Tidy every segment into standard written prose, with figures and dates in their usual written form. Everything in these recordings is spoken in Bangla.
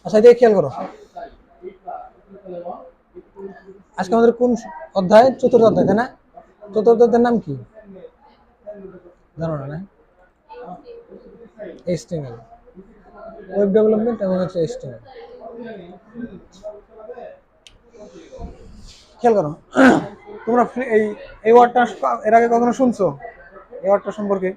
আচ্ছা দিয়ে খেয়াল করো, আজকে আমাদের কোন অধ্যায়? চতুর্থ অধ্যায়, তাই না? চতুর্থ অধ্যায়ের নাম কি জানো না? এইচটিএমএল, ওয়েব ডেভেলপমেন্ট এবং হচ্ছে এইচটিএমএল। খেয়াল করো, তোমরা এই এই ওয়ার্ডটা এর আগে কখনো শুনছো এই ওয়ার্ডটা সম্পর্কে?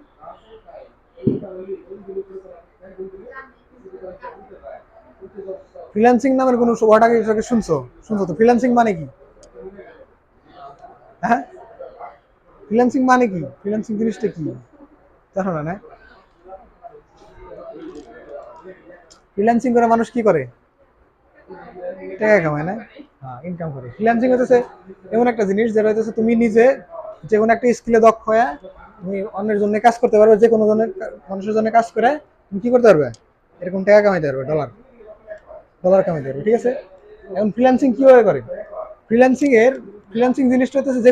ফ্রিল্যান্সিং নামের কোনো ওয়ার্ড আগে শুনছো? শুনছো তো? ফ্রিল্যান্সিং মানে কি? হ্যাঁ, ফ্রিল্যান্সিং মানে কি? ফ্রিল্যান্সিং জিনিসটা কি জানো না? না, ফ্রিল্যান্সিং করে মানুষ কি করে? টাকা কামায় না? হ্যাঁ, ইনকাম করে। ফ্রিল্যান্সিং হচ্ছে এমন একটা জিনিস যেটা হচ্ছে তুমি নিজে যে কোনো একটা স্কিলে দক্ষ হয়ে তুমি অন্যের জন্য কাজ করতে পারবে, যে কোনো জনের মানুষের জন্য কাজ করে তুমি কি করতে পারবে? এরকম টাকা কামাইতে পারবে, ডলার ডলার কামাইতে পারবে, ঠিক আছে? এখন ফ্রিল্যান্সিং কিভাবে করে? ফ্রিল্যান্সিং এর ফ্রিল্যান্সিং জিনিসটা হচ্ছে যে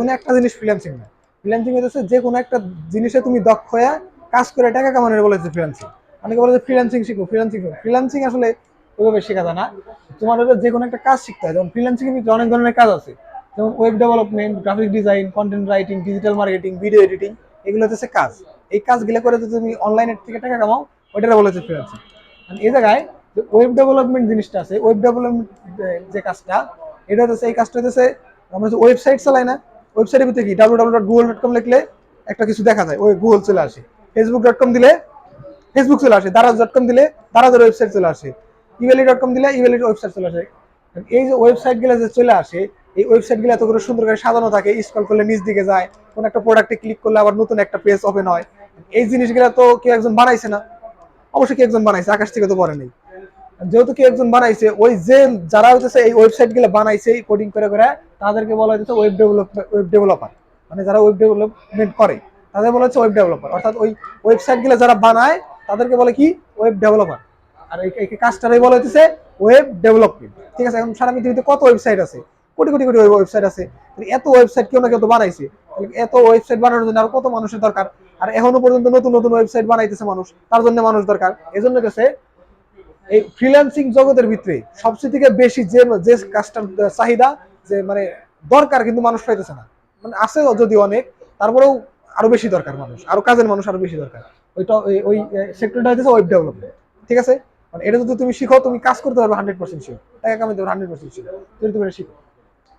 কোনো একটা জিনিস ফ্রিল্যান্সিং না। ফ্রিল্যান্সিং হচ্ছে যে কোনো একটা জিনিসে তুমি দক্ষ হয়ে কাজ করে টাকা কামানোর বলে ফ্রিল্যান্সিং। অনেকে বলে যে ফ্রিল্যান্সিং শিখো, ফ্রিল্যান্সিং শিখো। ফ্রিল্যান্সিং আসলে ওইভাবে শেখা যায় না। তোমার হলো যে কোনো একটা কাজ শিখতে হয়। যেমন ফ্রিল্যান্সিং এর ভিতরে অনেক ধরনের কাজ আছে, যেমন web development, graphic design, content writing, digital marketing, video editing. এগুলো হচ্ছে কাজ। এই কাজগুলো করে যদি তুমি অনলাইনের থেকে টাকা কামাও, ওইটা বলে ফ্রিল্যান্সিং। এই জায়গায় যে ওয়েব ডেভেলপমেন্ট জিনিসটা আছে, ওয়েব ডেভেলপমেন্ট যে কাজটা, এটা হচ্ছে এই কাজটা হচ্ছে আমরা যে ওয়েবসাইট চালাই না, ওয়েবসাইটের ভিতরে কি www.google.com লিখলে একটা কিছু দেখা যায়, ওই গুগল চলে আসে। facebook.com দিলে ফেসবুক চলে আসে, দারাজ.com দিলে দারাজের ওয়েবসাইট চলে আসে, ইভেলি.com দিলে ইভেলির ওয়েবসাইট চলে আসে। এই যে ওয়েবসাইট গুলো যে চলে আসে, এই ওয়েবসাইট গুলো এত করে সুন্দর করে সাজানো থাকে, স্ক্রল করলে নিচ দিকে যায়, কোন একটা প্রোডাক্টে ক্লিক করলে আবার নতুন একটা পেজ ওপেন হয়। এই জিনিসগুলো তো কেউ একজন বানাইছে না? অবশ্যই কেউ একজন বানাইছে, আকাশ থেকে তো পড়ে নেই। যেহেতু কেউ একজন বানাইছে, ওই যে যারা হচ্ছে এই ওয়েবসাইট গুলো বানাইছে কোডিং করে করে, তাদেরকে বলা হচ্ছে ওয়েব ডেভেলপার। মানে যারা ওয়েব ডেভেলপমেন্ট করে তাদের বলা হচ্ছে ওয়েব ডেভেলপার। অর্থাৎ ওই ওয়েবসাইট গুলো যারা বানায় তাদেরকে বলে কি? Web developer. আর এই কাজটাই বলা হচ্ছে ওয়েব ডেভেলপমেন্ট, ঠিক আছে? এখন সারা পৃথিবীতে কত ওয়েবসাইট আছে, কোটি কোটি কোটি ওয়েবসাইট আছে। এত ওয়েবসাইট কেউ না কেউ তো বানাইছে। এত ওয়েবসাইট বানানোর জন্য আর কত মানুষের দরকার? আর এখনো পর্যন্ত নতুন নতুন ওয়েবসাইট বানাইতেছে মানুষ, তার জন্য মানুষ দরকার। এই জন্য গেছে এই ফ্রিল্যান্সিং জগতের ভিতরে সবচেয়ে থেকে বেশি যে যে কাজটার চাহিদা, যে মানে দরকার, কিন্তু মানুষ পাইতেছে না। মানে আছে যদি অনেক, তারপরেও আরো বেশি দরকার, মানুষ আরো কাজের মানুষ আরো বেশি দরকার। ওইটা ওই সেক্টরটা হচ্ছে ওয়েব ডেভেলপমেন্ট, ঠিক আছে? মানে এটা যদি তুমি শিখো, তুমি কাজ করতে পারবে 100% শিখো, টাকা কামাইতে পারবে 100% শিখো, যদি তুমি শিখো।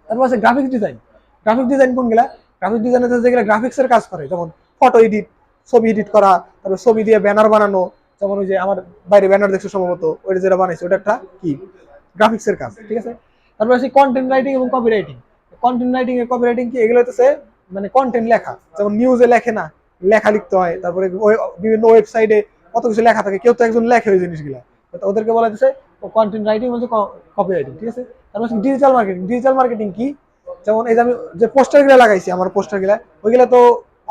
তারপর আছে গ্রাফিক ডিজাইন। গ্রাফিক ডিজাইন কোনগুলা? গ্রাফিক ডিজাইন হচ্ছে যেগুলো গ্রাফিক্সের কাজ করে, যেমন ফটো এডিট, ছবি এডিট করা, তারপর ছবি দিয়ে ব্যানার বানানো। যেমন ওই যে আমার বাইরে ব্যানার দেখছো সম্ভবত, ওইটা যেটা বানাইছে ওটা একটা কি? গ্রাফিক্সের কাজ, ঠিক আছে? তারপর আছে কন্টেন্ট রাইটিং এবং কপি রাইটিং। কন্টেন্ট রাইটিং এর কপি রাইটিং কি? এগুলো হচ্ছে মানে কন্টেন্ট লেখা, যেমন নিউজে লেখে না, লেখা লিখতে হয়। তারপরে বিভিন্ন ওয়েবসাইটে কত কিছু লেখা থাকে, কেউ তো একজন লেখে ওই জিনিসগুলা, ওদেরকে বলা হচ্ছে কন্টেন্ট রাইটিং, হচ্ছে কপি রাইটিং, ঠিক আছে? তারপর ডিজিটাল মার্কেটিং। ডিজিটাল মার্কেটিং কি? যেমন এই যে আমি যে পোস্টার গুলা লাগাইছি, আমার পোস্টার গুলা, ওইগুলা তো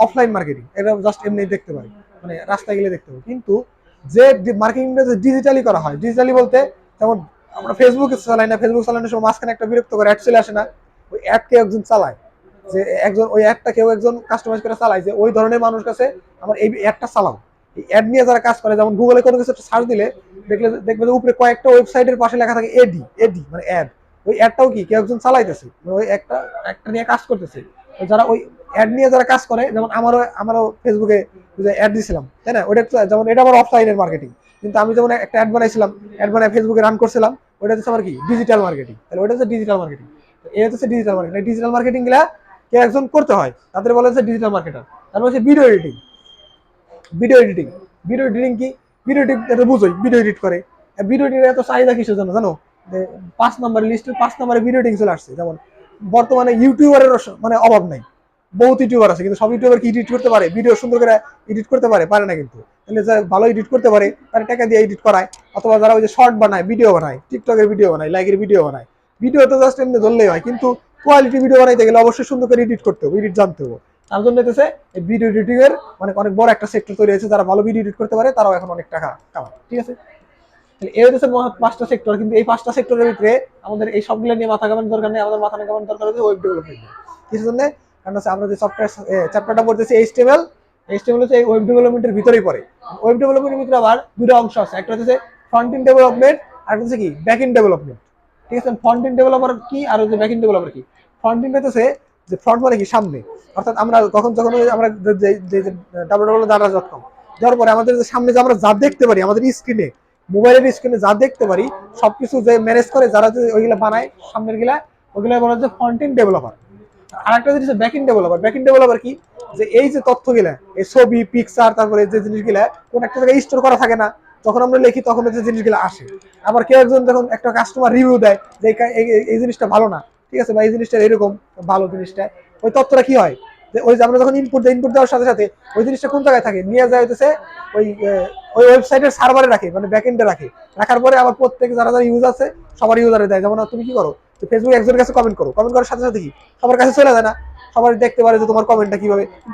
অফলাইন মার্কেটিং, এটা জাস্ট এমনি দেখতে পারি, মানে রাস্তায় গেলে দেখতে পারি। কিন্তু যে মার্কেটিংটা যে ডিজিটালি করা হয়, ডিজিটালি বলতে যেমন আমরা ফেসবুকে চালাই না, ফেসবুক চালানোর সময় মাঝখানে একটা বিরক্ত করে অ্যাড চলে আসে না, ওই অ্যাডকে একজন চালায়, যে একজন ওই অ্যাডটা কেউ একজন কাস্টমাইজ করে চালায়, যে ওই ধরনের মানুষ কাছে আমার এই অ্যাডটা চালাও। এই অ্যাড নিয়ে যারা কাজ করে, যেমন গুগলে কোনো কিছু একটা সার্চ দিলে দেখবে যে উপরে কয়েকটা ওয়েবসাইটের পাশে লেখা থাকে এডি, এডি মানে অ্যাড। ওই অ্যাডটাও কি কেউ একজন চালাইতেছে, ওই একটা নিয়ে কাজ করতেছে। যারা ওই অ্যাড নিয়ে যারা কাজ করে, যেমন আমারও ফেসবুকে যে অ্যাড দিছিলাম, তাই না? ওটা যেমন এটা আমার অফলাইনের মার্কেটিং, কিন্তু আমি যেমন একটা অ্যাড বানাইছিলাম, অ্যাড বানায় ফেসবুকে রান করছিলাম, ওটা হচ্ছে আমার কি? Digital marketing. তাহলে ওটা হচ্ছে ডিজিটাল মার্কেটিং। এটা হচ্ছে ডিজিটাল মার্কেটিং। ডিজিটাল মার্কেটিং গুলা কেউ একজন করতে হয়, তাদের বলা হচ্ছে ডিজিটাল মার্কেটার। তারপর হচ্ছে video editing. Video editing, video editing কি? ভিডিও এডিট এটা বুঝোই, ভিডিও এডিট করে। ভিডিও এডিটের এত চাহিদা কিসের জন্য জানো? 5 নম্বর লিস্টের 5 নম্বরে ভিডিও এডিটিং চলে আসছে। যেমন বর্তমানে ইউটিউবারের মানে অভাব নাই, বহুত ইউটিউবার আছে, কিন্তু সব ইউটিউবার কি এডিট করতে পারে? ভিডিও সুন্দর করে এডিট করতে পারে? পারে না। কিন্তু তাহলে যারা ভালো এডিট করতে পারে তারা টাকা দিয়ে এডিট করায়, অথবা যারা ওই যে শর্ট বানায়, ভিডিও বানায়, টিকটকের ভিডিও বানায়, লাইকের ভিডিও বানায়, ভিডিও তো জাস্ট এমনি ধরলেই হয়, কিন্তু কোয়ালিটি ভিডিও বানাইতে গেলে অবশ্যই সুন্দর করে এডিট করতে হবে, এডিট জানতে হবে। তার জন্য হচ্ছে এই ভিডিও এডিটিং এর মানে অনেক বড় একটা সেক্টর তৈরি হয়েছে, যারা ভালো ভিডিও এডিট করতে পারে তারাও এখন অনেক টাকা কামায়, ঠিক আছে? এই হচ্ছে 5টা সেক্টর। কিন্তু এই 5টা সেক্টরের ভিতরে আমাদের এই সবগুলো নিয়ে মাথা কামানোর দরকার নেই, আমাদের মাথা কামানোর দরকার হচ্ছে ওয়েব ডেভেলপমেন্ট। কিসের জন্য? কারণ হচ্ছে আমরা যে সফটওয়্যার চ্যাপ্টারটা পড়তেছি এইচটিএমএল হচ্ছে এই ওয়েব ডেভেলপমেন্টের ভিতরেই পড়ে। ওয়েব ডেভেলপমেন্টের ভিতরে আবার দুটো অংশ আছে, একটা হচ্ছে ফ্রন্ট এন্ড ডেভেলপমেন্ট আর হচ্ছে কি ব্যাক এন্ড ডেভেলপমেন্ট। ঠিক আছে, ফ্রন্ট এন্ড ডেভেলপার কি আর হচ্ছে ব্যাক এন্ড ডেভেলপার কি? ফ্রন্ট এন্ড হচ্ছে যে ফ্রন্ট মানে কি সামনে, অর্থাৎ আমরা যখন আমরা www.data.com যাওয়ার পরে আমাদের সামনে যে আমরা যা দেখতে পারি আমাদের স্ক্রিনে, মোবাইলের স্ক্রিনে যা দেখতে পারি সবকিছু যে ম্যানেজ করে যারা যে ওইগুলা বানায় সামনের গিলা, ওইগুলা বলা হচ্ছে ফ্রন্ট এন্ড ডেভেলপার। আর একটা জিনিস back end developer. Back end developer কি? যে এই যে তথ্যগুলা, এই ছবি পিকচার তারপরে যে জিনিসগুলা কোন একটা জায়গায় স্টোর করা থাকে না, যখন আমরা লিখি তখন যে জিনিসগুলো আসে। আবার কেউ একজন যখন একটা কাস্টমার রিভিউ দেয় যে এই জিনিসটা ভালো না, ঠিক আছে, বা এই জিনিসটা এরকম ভালো জিনিসটা, ওই তথ্যটা কি হয় যে ওই যে আমরা যখন ইনপুট দেওয়ার সাথে সাথে ওই জিনিসটা কোন জায়গায় থাকে নিয়ে যায় হইতেছে ওই ওই ওয়েবসাইটের সার্ভারে রাখে, মানে ব্যাকএন্ডে রাখে। রাখার পরে আবার প্রত্যেক যারা যারা ইউজ আছে সবার ইউজারে দেয়। যেমন তুমি কি করো, ফেসবুকে একজনের কাছে কমেন্ট করার সাথে সাথে কি সবার কাছে চলে যায় না? সবাই দেখতে পারে যে তোমার কমেন্টটা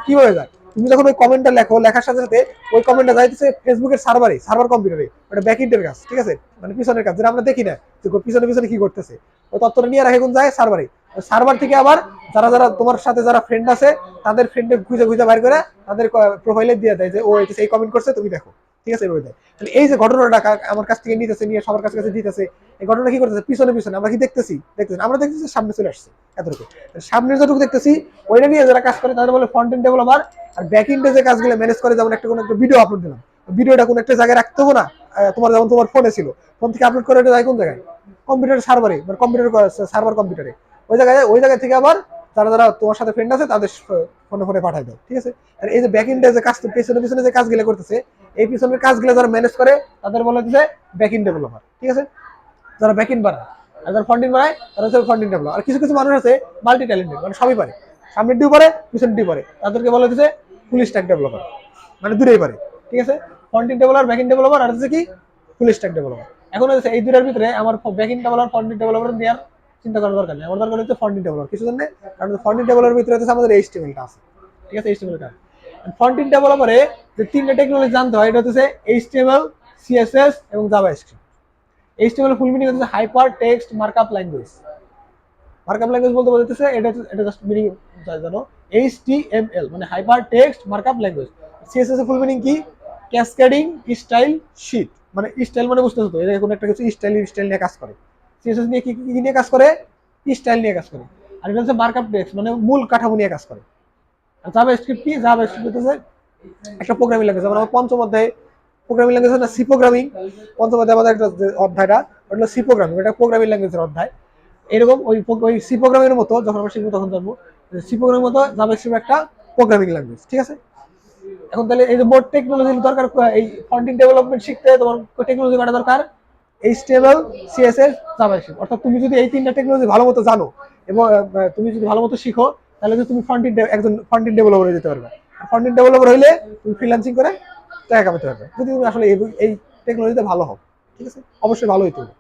কিভাবে যায়। তুমি যখন ওই কমেন্টটা লেখার সাথে সাথে ওই কমেন্টটা যাইতেছে ফেসবুকের সার্ভার কম্পিউটারে, ওটা ব্যাকএন্ডের কাজ, ঠিক আছে, মানে পিছনের কাজ, যেটা আমরা দেখি না যে পিছনে কি করতেছে। ওই তথ্যটা নিয়ে রাখে কোন যায়? সার্ভারে। সার্ভার থেকে আবার যারা যারা তোমার সাথে যারা ফ্রেন্ড আছে তাদের ফ্রেন্ডে খুঁজে বাইর করে তাদের প্রোফাইলে দিয়ে দেয় যে ও এই কমেন্ট করছে, তুমি দেখো, ঠিক আছে, এভাবে দেয়। তাহলে এই যে ঘটনাটা আমার কাছ থেকে নিয়ে সবার কাছে দিতেছে, এই ঘটনা কি করতেছে? পিছনে আমরা কি দেখতেছি? আমরা দেখতেছি সামনে চলে আসছে এতটুকু। সামনে যতটুকু দেখতেছি ওইটা নিয়ে যারা কাজ করে তাদের বলে ফ্রন্ট এন্ড ডেভেলপার। আর ব্যাক এন্ডে যে কাজগুলো ম্যানেজ করে, যেমন কোনো একটা ভিডিও আপলোড দিলাম, ভিডিওটা কোনো একটা জায়গায় রাখতে হবে না, তোমার যেমন তোমার ফোনে ছিল, ফোন থেকে আপলোড করে যায় কোন জায়গায়? কম্পিউটার সার্ভারে, মানে সার্ভার কম্পিউটারে। ওই জায়গা থেকে আবার যারা যারা তোমার সাথে ফ্রেন্ড আছে তাদের ফোনে পাঠায় দাও, ঠিক আছে। আর এই যে ব্যাক এন্ডে যে কাজ, পিছনে যে কাজগুলো করতেছে, এই পিছনের কাজগুলো যারা ম্যানেজ করে তাদের বলা হচ্ছে ব্যাক এন্ড ডেভেলপার, ঠিক আছে। যারা ব্যাক এন্ড বানায় আর যারা ফ্রন্ট এন্ড বানায় তারা হচ্ছে ফ্রন্ট এন্ড ডেভেলপার। আর কিছু কিছু মানুষ আছে মাল্টি ট্যালেন্টেড, মানে সবই পারে, সামনের দিও পারে পিছনের দিও পারে, তাদেরকে বলা হচ্ছে ফুল স্ট্যাক ডেভেলপার, মানে দুটোই পারে, ঠিক আছে। Front end developer, back end developer, আর হচ্ছে কি ফুল স্ট্যাক ডেভেলপার। এখন হচ্ছে এই দুটার ভিতরে আমার back end developer front end developer দেওয়ার চিন্তা করার দরকার নেই। আমার দরকার হচ্ছে ফ্রন্ট এন্ড ডেভেলপার। কিছু জন্য, কারণ ফ্রন্ট এন্ড ডেভেলপারের ভিতরে হচ্ছে আমাদের এইচটিএমএলটা আছে, ঠিক আছে, এইচটিএমএলটা। ফ্রন্ট এন্ড ডেভেলপারে যে তিনটা টেকনোলজি জানতে হয়, এটা হচ্ছে এইচটিএমএল, সিএসএস এবং জাভাস্ক্রিপ্ট। এইচটিএমএল ফুল মিনিং হচ্ছে hyper text markup language. Markup language বলতে বলতেছে এটা জাস্ট মিনিং জানো, এইচটিএমএল মানে hyper text markup language. CSS এর ফুল মিনিং কি? ক্যাসকেডিং স্টাইল শীট, মানে স্টাইল মানে বুঝতেছো তো, এটা কোনো একটা কিছু স্টাইল নিয়ে কাজ করে। সিএসএস নিয়ে কি নিয়ে কাজ করে? স্টাইল নিয়ে কাজ করে। আর এটা হচ্ছে মার্কআপ টেক্সট, মানে মূল কাঠামো নিয়ে কাজ করে। আর জাভাস্ক্রিপ্ট কি? জাভাস্ক্রিপ্ট হচ্ছে একটা প্রোগ্রামিং ল্যাঙ্গুয়েজ। যেমন আমার পঞ্চম অধ্যায়ে প্রোগ্রামিং ল্যাঙ্গুয়েজ হচ্ছে সি প্রোগ্রামিং। পঞ্চম অধ্যায়ে আমাদের একটা অধ্যায়টা ওটা হলো সি প্রোগ্রামিং, এটা প্রোগ্রামিং ল্যাঙ্গুয়েজের অধ্যায়। এরকম ওই সি প্রোগ্রামিং এর মতো যখন আমরা শিখবো তখন জানবো সি প্রোগ্রামিং মতো জাভাস্ক্রিপ্ট একটা প্রোগ্রামিং ল্যাঙ্গুয়েজ, ঠিক আছে। এখন তাহলে এই যে বোর্ড টেকনোলজি দরকার, এই ফ্রন্ট এন্ড ডেভেলপমেন্ট শিখতে তোমার টেকনোলজি কাটা দরকার এইচটিএমএল, সিএসএস, জাভাস্ক্রিপ্ট। অর্থাৎ তুমি যদি এই তিনটা টেকনোলজি ভালো মতো জানো এবং তুমি যদি ভালো মতো শিখো, তাহলে তুমি একজন ফ্রন্ট এন্ড ডেভেলপার হয়ে যেতে পারবে। ফ্রন্ট এন্ড ডেভেলপার হইলে তুমি ফ্রিল্যান্সিং করে টাকা কামাতে পারবে, যদি তুমি আসলে এই টেকনোলজিতে ভালো হও, ঠিক আছে, অবশ্যই ভালো হইতে হবে।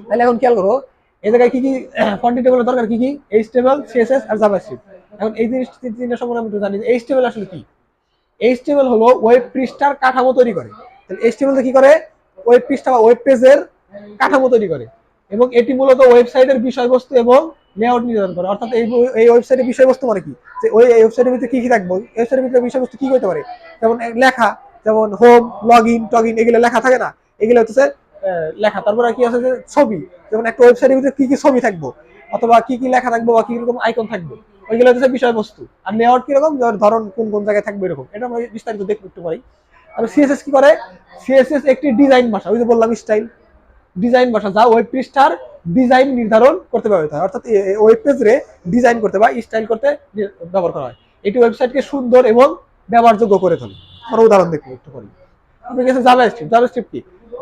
তাহলে এখন খেয়াল করো এই জায়গায় কি কি ফ্রন্ট এন্ড ডেভেলপার দরকার, কি কি? এইচটিএমএল, সিএসএস আর জাভাস্ক্রিপ্ট। এখন এই জিনিস তিনটা সম্পর্কে আমি একটু জানি। এইচটিএমএল আসলে কি? এইচটিএমএল হলো ওয়েব পৃষ্ঠার কাঠামো তৈরি করে। তাহলে এইচটিএমএল কি করে? ওয়েব পৃষ্ঠা বা ওয়েব পেজের কাঠামো তৈরি করে, এবং এটি মূলত ওয়েবসাইটের বিষয়বস্তু এবং লেআউট নির্ধারণ করে। অর্থাৎ এই ওয়েবসাইটের বিষয়বস্তু মানে কি? যে ওই ওয়েবসাইটের ভিতরে কি কি থাকবে, ওয়েবসাইটের ভিতরে বিষয়বস্তু কি হতে পারে? যেমন লেখা, যেমন হোম, টগিন এগুলো লেখা থাকে না, এগুলো হচ্ছে লেখা। তারপরে কি আছে যে ছবি, যেমন একটা ওয়েবসাইটের ভিতরে কি কি ছবি থাকবো অথবা কি কি লেখা থাকবো বা কি রকম আইকন থাকবে, ওইগুলো হচ্ছে বিষয়বস্তু। আর লেআউট কিরকম, ধরন কোন জায়গায় থাকবে এরকম, এটা আমরা বিস্তারিত দেখতে পারি। আর সিএসএস কি করে? সিএসএস একটি ডিজাইন ভাষা, ওই যে বললাম স্টাইল ডিজাইন ভাষা, যা ওয়েব পৃষ্ঠার ডিজাইন নির্ধারণ করতে ব্যবহৃত হয়। অর্থাৎ ওয়েব পেজে ডিজাইন করতে বা স্টাইল করতে ব্যবহার করা হয়। এটি ওয়েবসাইটকে সুন্দর এবং ব্যবহারযোগ্য করে তোলে। আমরা উদাহরণ দেখবো একটু পরে। আপনি গেছে জাভাস্ক্রিপ্ট। জাভাস্ক্রিপ্ট কি?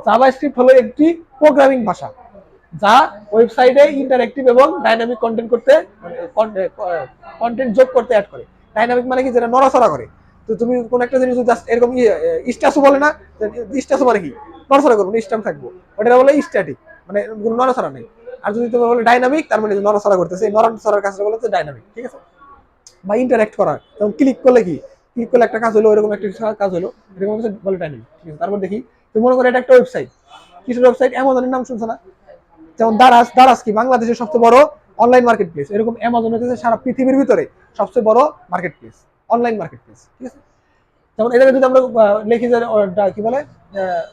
জাভাস্ক্রিপ্ট হলো একটি প্রোগ্রামিং ভাষা যা ওয়েবসাইটে ইন্টারঅ্যাক্টিভ এবং ডাইনামিক কন্টেন্ট যোগ করতে অ্যাড করে। ডাইনামিক মানে কি? যেটা নড়াচড়া করে। তো তুমি কোন একটা জিনিস জাস্ট এরকম স্ট্যাচু বলে না, স্ট্যাচু মানে কি? নড়াচড়া করবো, স্ট্যাম্প থাকবো, ওটা বলে স্ট্যাটিক, মানে কোনো নড়াচড়া নেই। আর যদি তুমি বলে ডাইনামিক, তার মানে নড়াচড়া করতেছে, এই নড়াচড়ার কাজটা বলে হচ্ছে ডাইনামিক, ঠিক আছে। বা ইন্টারঅ্যাক্ট করা, যেমন ক্লিক করলে কি, ক্লিক করলে একটা কাজ হলো, ওইরকম একটা কাজ হলো, এরকম বলে ডাইনামিক, ঠিক আছে। তারপর দেখি তুমি মনে করো এটা একটা ওয়েবসাইট, কিসের ওয়েবসাইট? অ্যামাজনের নাম শুনছো না? যেমন দারাজ কি বাংলাদেশের সবচেয়ে বড় অনলাইন মার্কেট প্লেস। এরকম অ্যামাজন হচ্ছে সারা পৃথিবীর ভিতরে সবচেয়ে বড় market place, online market place, ঠিক আছে। যেমন এখানে যদি আমরা লিখি যে কি বলে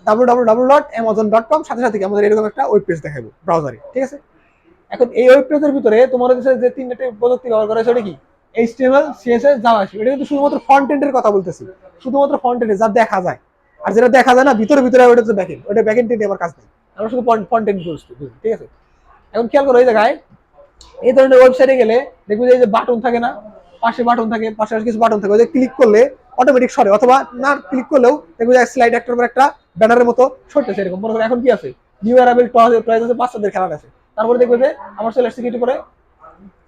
www.amazon.com, সাথে সাথে আমাদের এরকম একটা ওয়েব পেজ দেখাবো ব্রাউজারে, ঠিক আছে। এখন এই ওয়েব পেজের ভিতরে তোমার হচ্ছে যে তিনটা প্রযুক্তি ব্যবহার করা হয়েছে, ওটা কি HTML, CSS, জাভাস্ক্রিপ্ট। এটা কিন্তু শুধুমাত্র ফ্রন্ট এন্ডের কথা বলতেছি, শুধুমাত্র ফ্রন্ট এন্ডে যা দেখা যায়। আর যেটা দেখা যায় না ভিতরে ভিতরে, ওটা হচ্ছে ব্যাকএন্ড, ওটা ব্যাকএন্ড নিয়ে আমার কাজ নেই, আমরা শুধু ফ্রন্ট এন্ড বুঝছি, ঠিক আছে। এখন খেয়াল করো এই জায়গায় এই ধরনের ওয়েবসাইটে গেলে দেখবে যে বাটন থাকে না, পাশে বাটন থাকে, পাশে কিছু বাটন থাকে, ওই যে ক্লিক করলে অটোমেটিক সরে, অথবা না ক্লিক করলেও দেখবে যে স্লাইড একটার পর একটা ব্যানারের মতো সরতেছে এরকম। মনে করো এখন কি আছে, নিউ অ্যারাইভেল প্রাইস আছে, বাচ্চাদের খেলার আছে। তারপরে দেখবে যে আমার চলে আসছে কি করে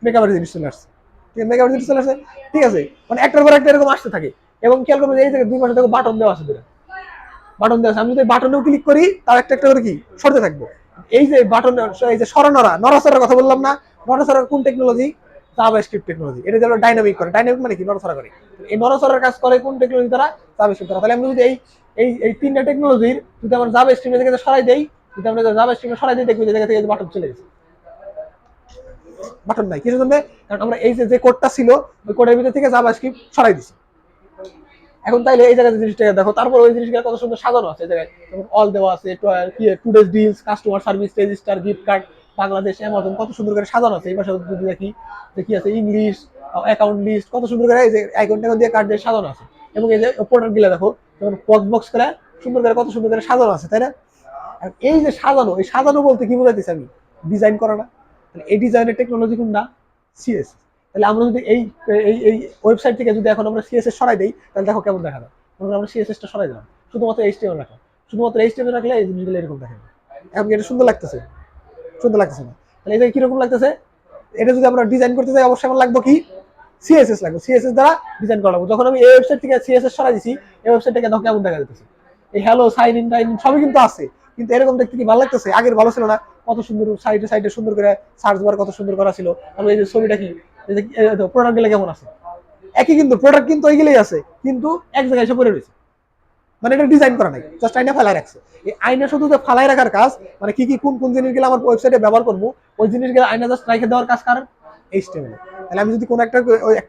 মেকআপের জিনিস চলে আসছে, ঠিক আছে, মেকআপের জিনিস চলে আসছে, ঠিক আছে। মানে একটার পর একটা এরকম আসতে থাকে। এবং খেয়াল করবে যে এই জায়গায় দুই পাশে দেখো বাটন দেওয়া আছে, বাটন দেওয়া আছে। আমি যদি বাটনেও ক্লিক করি তার একটা একটা করে কি সরতে থাকবো। এই যে বাটন, এই যে নড়াচড়ার কথা বললাম না, নড়াচড়ার কোন টেকনোলজি? JavaScript technology. এটা যেন ডাইনামিক করে, ডাইনামিক মানে কি নড়াচড়া করে। এই নড়াচড়ার কাজ করে কোন টেকনোলজি দ্বারা? জাভাস্ক্রিপ্ট দ্বারা। তাহলে আমরা যদি এই তিনটা টেকনোলজির যদি আমরা জাভাস্ক্রিপ্ট থেকে সরাই দেই, যদি আমরা জাভাস্ক্রিপ্ট সরাই দিই, দেখবি যে জায়গা থেকে বাটন চলে গেছে, বাটন নাই। কিসের জন্য? কারণ আমরা এই যে কোডটা ছিল ওই কোডের ভিতর থেকে জাভাস্ক্রিপ্ট সরাই দিছি। এখন তাইলে এই জায়গায় জিনিসটা দেখো, তারপর ওই জিনিসগুলো কত সুন্দর সাজানো আছে। এই জায়গায় অল দেওয়া আছে, today's deals, customer service, register, gift card, Bangladesh, Amazon, কত সুন্দর করে সাজানো আছে। এই পাশে যদি দেখি কি আছে, ইংলিশ, অ্যাকাউন্ট লিস্ট, কত সুন্দর করে এই যে আইকন দিয়ে কার্ড দিয়ে সাজানো আছে। এবং এই যে প্রোডাক্ট গুলো দেখো, যেমন বক্স করে সুন্দর করে কত সুন্দর করে সাজানো আছে, তাই না? এই যে সাজানো, এই সাজানো বলতে কি বোঝাইতেছি আমি? ডিজাইন করা না? এই ডিজাইনের টেকনোলজি কোনটা? সিএস। তাহলে আমরা যদি এই এই ওয়েবসাইট থেকে যদি এখন আমরা সিএসএস সরাই দেই, তাহলে দেখো কেমন দেখা যায়। আমরা সিএসএসটা সরাই দিলাম, শুধুমাত্র এইচটিএমএল রাখলাম, শুধুমাত্র এইচটিএমএল রাখলে এই জিনিসগুলো এরকম দেখা যায়। এখন এটা সুন্দর লাগতেছে? সুন্দর লাগতেছে না। তাহলে এটা কিরকম লাগতেছে? এটা যদি আমরা ডিজাইন করতে যাই, অবশ্যই আমার লাগবে কি? সিএসএস লাগবে। সিএসএস দ্বারা ডিজাইন করা লাগবে। যখন আমি এই ওয়েবসাইট থেকে সিএসএস সরাই দিছি, এই ওয়েবসাইটটাকে দেখো কেমন দেখা যাচ্ছে। এই হ্যালো, সাইন ইন, টাইন ইন সবই কিন্তু আছে, কিন্তু এরকম দেখতে কি ভালো লাগতেছে? আগের ভালো ছিল না? কত সুন্দর সাইডে সাইডে সুন্দর করে সার্চ বার কত সুন্দর করা ছিল। আমি এই যে ছবিটা কি প্রোডাক্ট গুলো কেমন আছে, একই কিন্তু প্রোডাক্ট কিন্তু ওইগুলোই আছে, কিন্তু এক জায়গায় এসে পড়ে রয়েছে। মানে এটা ডিজাইন করা নাই, জাস্ট আইনা ফালাই রাখছে। এই আইনা শুধু যে ফালাই রাখার কাজ, মানে কি কি কোন কোন জিনিসগুলো আমার ওয়েবসাইটে ব্যবহার করবো, ওই জিনিসগুলো আইনা জাস্ট রেখে দেওয়ার কাজ কার? এইচটিএমএল। তাহলে আমি যদি কোন একটা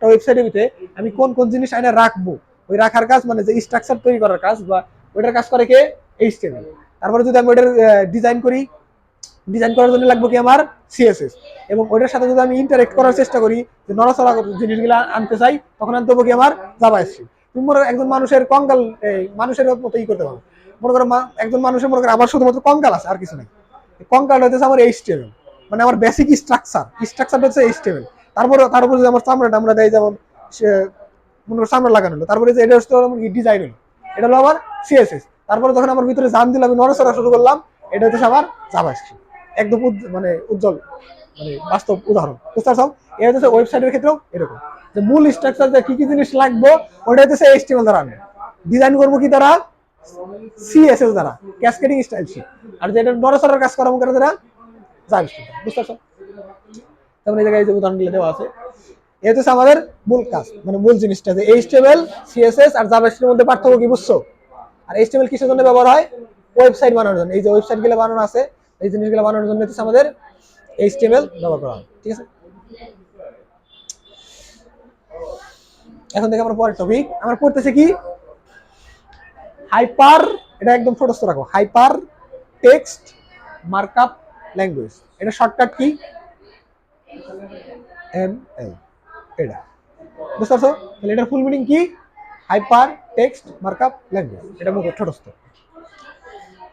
ওয়েবসাইটের ভিতরে আমি কোন কোন জিনিস আইনা রাখবো, ওই রাখার কাজ, মানে যে স্ট্রাকচার তৈরি করার কাজ বা ওইটার কাজ করে কে? এইচটিএমএল। তারপরে যদি আমি ওইটার ডিজাইন করি, ডিজাইন করার জন্য লাগবে কি আমার? সিএসএস। এবং ওইটার সাথে যদি আমি ইন্টারেক্ট করার চেষ্টা করি, যে নড়াচড়া জিনিসগুলো আনতে চাই, তখন আনতে হবে কি আমার? জাভাস্ক্রিপ্ট। তুমি মনে করো একজন মানুষের কঙ্কাল, মানুষের মতো করতে পারো। মনে করো একজন মানুষের, মনে করো আমার শুধুমাত্র কঙ্কাল আছে, আর কিছু নাই। কঙ্কালটা হচ্ছে আমার এইচটিএমএল, মানে আমার বেসিক স্ট্রাকচারটা হচ্ছে এইচটিএমএল। তারপরে যদি আমার চামড়াটা আমরা দেয়, যেমন মনে করো চামড়া লাগানো হলো, তারপরে যে এটা হচ্ছে ডিজাইন হলো, এটা হলো আমার সিএসএস। তারপরে যখন আমার ভিতরে জান দিলাম, আমি নড়াচড়া শুরু করলাম, এটা হচ্ছে আমার জাভাস্ক্রিপ্ট। একদম মানে উজ্জ্বল, মানে বাস্তব উদাহরণ, বুঝতে পারছো? এটা হচ্ছে ওয়েবসাইটের ক্ষেত্রেও এরকম, যে মূল স্ট্রাকচার কি কি জিনিস লাগবে, ওটা হচ্ছে এইচটিএমএল দ্বারা আনবে। ডিজাইন করবো কি দ্বারা? সিএসএস দ্বারা, ক্যাসকেডিং স্টাইল শিট। আর যেটা নড়াচড়ার কাজ করা মুখের দ্বারা জাভাস্ক্রিপ্ট, বুঝতে পারছো? যেমন এই জায়গায় যে উদাহরণগুলো দেওয়া আছে, এটা হচ্ছে আমাদের মূল কাজ, মানে মূল জিনিসটা, যে এইচটিএমএল, সিএসএস আর জাভাস্ক্রিপ্টের মধ্যে পার্থক্য কি বুঝছো? আর এইচটিএমএল কিসের জন্য ব্যবহার হয়? ওয়েবসাইট বানানোর জন্য। এই যে ওয়েবসাইট গুলো বানানো আছে, এই জিনিসগুলো বানানোর জন্য হচ্ছে আমাদের এইচটিএমএল ব্যবহার করা হয়, ঠিক আছে। এখন থেকে আমরা পরের টপিক, আমরা পড়তেছি কি? হাইপার, এটা একদম ছোটস্থ রাখো, হাইপার টেক্সট মার্কআপ ল্যাঙ্গুয়েজ। এটা শর্টকাট কি? এমএল। এটা বুঝতে পারছো? তাহলে এটার ফুল মিনিং কি? Hyper text markup language. এটা মুখ ছোটস্থ।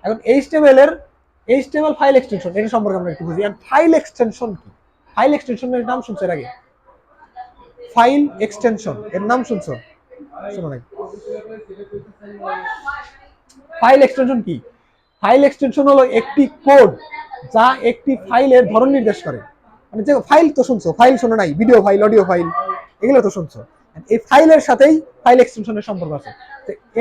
এখন এইচটিএমএল ফাইল এক্সটেনশন, এটা সম্পর্কে আমরা একটু বুঝি। আর ফাইল এক্সটেনশন কি? ফাইল এক্সটেনশনের নাম শুনছো এর আগে? ফাইল এক্সটেনশন এর নাম শুনছো? শোনো নাই? ফাইল এক্সটেনশন কি? ফাইল এক্সটেনশন হলো একটি কোড যা একটি ফাইলের ধরন নির্দেশ করে। মানে যে ফাইল তো শুনছো, ফাইল শোনো নাই? ভিডিও ফাইল, অডিও ফাইল, এগুলো তো শুনছো। এই ফাইলের সাথেই ফাইল এক্সটেনশনের সম্পর্ক আছে।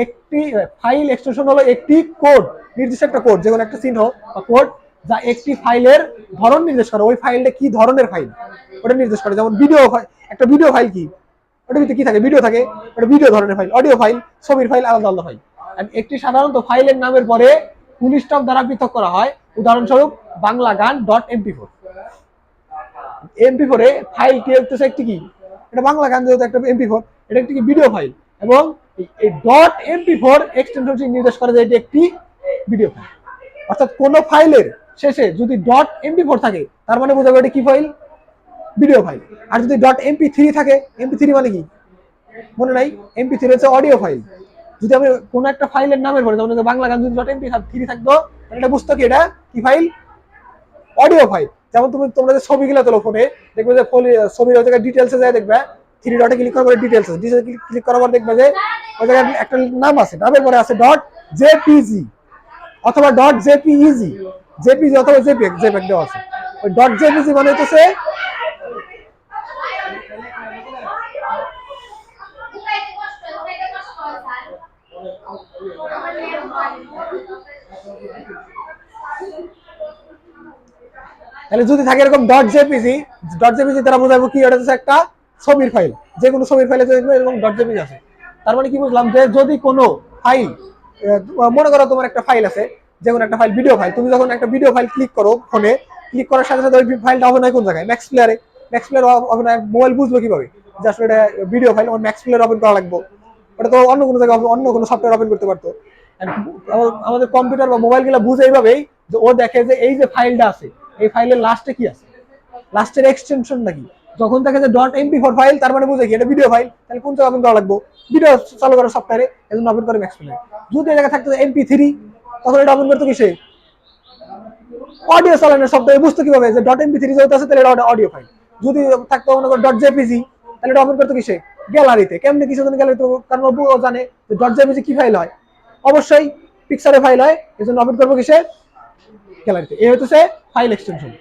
একটি ফাইল এক্সটেনশন হলো একটি কোড, নির্দিষ্ট একটা কোড, যেমন একটা চিহ্ন বা কোড, যা একটি ফাইলের ধরন নির্দেশ করে। ওই ফাইলটা কি ধরনের ফাইল ওটা নির্দেশ করে। যেমন ভিডিও, একটা ভিডিও ফাইল কি? ওটার ভিতরে কি থাকে? ভিডিও থাকে, ওটা ভিডিও ধরনের ফাইল। অডিও ফাইল, ছবির ফাইল, আলাদা আলাদা ফাইল। একটি সাধারণত ফাইলের নামের পরে ফুল স্টপ দ্বারা পৃথক করা হয়। উদাহরণস্বরূপ বাংলা গান .mp4। MP4 এ ফাইলটি হচ্ছে একটি কি, এটা বাংলা গান যেহেতু একটা MP4, এটা একটি কি ভিডিও ফাইল, এবং এই .mp4 এক্সটেনশনটি নির্দেশ করে যে এটি একটি ভিডিও ফাইল। অর্থাৎ কোন ফাইলের শেষে যদি .mp4 থাকে তার মানে বোঝাবে এটা কি ফাইল, ভিডিও ফাইল। আর যদি .mp3 থাকে, MP3 মানে কি মনে নাই, MP3 হচ্ছে অডিও ফাইল। যদি আমি কোন একটা ফাইলের নামের পরে, যেমন বাংলা গান যদি .mp3 থাকতো তাহলে এটা বুঝতো কি এটা কি ফাইল, অডিও ফাইল। যেমন তোমরা যে ছবিগুলো তোলো ফোনে, দেখবে যে ছবির ওই জায়গায় ডিটেলসে যায়, দেখবে 3 ডটে ক্লিক করার পরে ডিটেলস ক্লিক করার পর দেখবে যে ওই জায়গায় একটা নাম আছে, নামের পরে আছে .jpg অথবা .jpeg, jpg অথবা jpeg দেওয়া আছে। ওই .jpg মানে হচ্ছে তাহলে যদি থাকে এরকম .jpg দ্বারা বোঝাবো কি এটা হচ্ছে একটা ছবির ফাইল, যে কোনো ছবির ফাইলে দেখবে এরকম .jpg আছে। তার মানে কি বুঝলাম, যে যদি কোনো ফাইল, মনে করো তোমার একটা ফাইল আছে, যে কোনো একটা ফাইল ভিডিও ফাইল, তুমি যখন একটা ভিডিও ফাইল ক্লিক করো ফোনে, ক্লিক করার সাথে সাথে ওই ফাইলটা ওপেন হয় কোন জায়গায়, ম্যাক্স প্লেয়ারে। ম্যাক্স প্লেয়ার ওপেন হয়, মোবাইল বুঝলো কিভাবে যে আসলে এটা ভিডিও ফাইল, আমার ম্যাক্স প্লেয়ার ওপেন করা লাগবে, ওটা তো অন্য কোনো জায়গায় অন্য কোনো সফটওয়্যার ওপেন করতে পারতো। আমাদের কম্পিউটার বা মোবাইল গুলো বুঝে এইভাবেই যে ও দেখে যে এই যে ফাইলটা আছে, এই ফাইলের লাস্টে কি আছে, লাস্টের এক্সটেনশন নাকি। যখন দেখে যে .mp4 ফাইল, তার মানে বুঝে কি এটা ভিডিও ফাইল, তাহলে কোন জায়গায় ওপেন করা লাগবে, ভিডিও চালু করার সফটওয়্যারে, এজন্য ওপেন করে ম্যাক্স প্লেয়ার। যদি এই জায়গায় থাকতো MP3, তখন এটা ওপেন করতে কিসে, অডিও চালানোর সফটওয়্যার। বুঝতো কিভাবে যে .mp3 যেহেতু আছে তাহলে এটা অডিও ফাইল। যদি থাকতো মনে করো .jpg, তাহলে এটা ওপেন করতে কিসে, গ্যালারিতে। কেমনে কিছু জন গ্যালারিতে, কারণ ও জানে যে .jpg কি ফাইল হয়, অবশ্যই পিকচারে ফাইল হয়, এজন্য ওপেন করবো কিসে, গ্যালারিতে। এই হচ্ছে ফাইল এক্সটেনশন।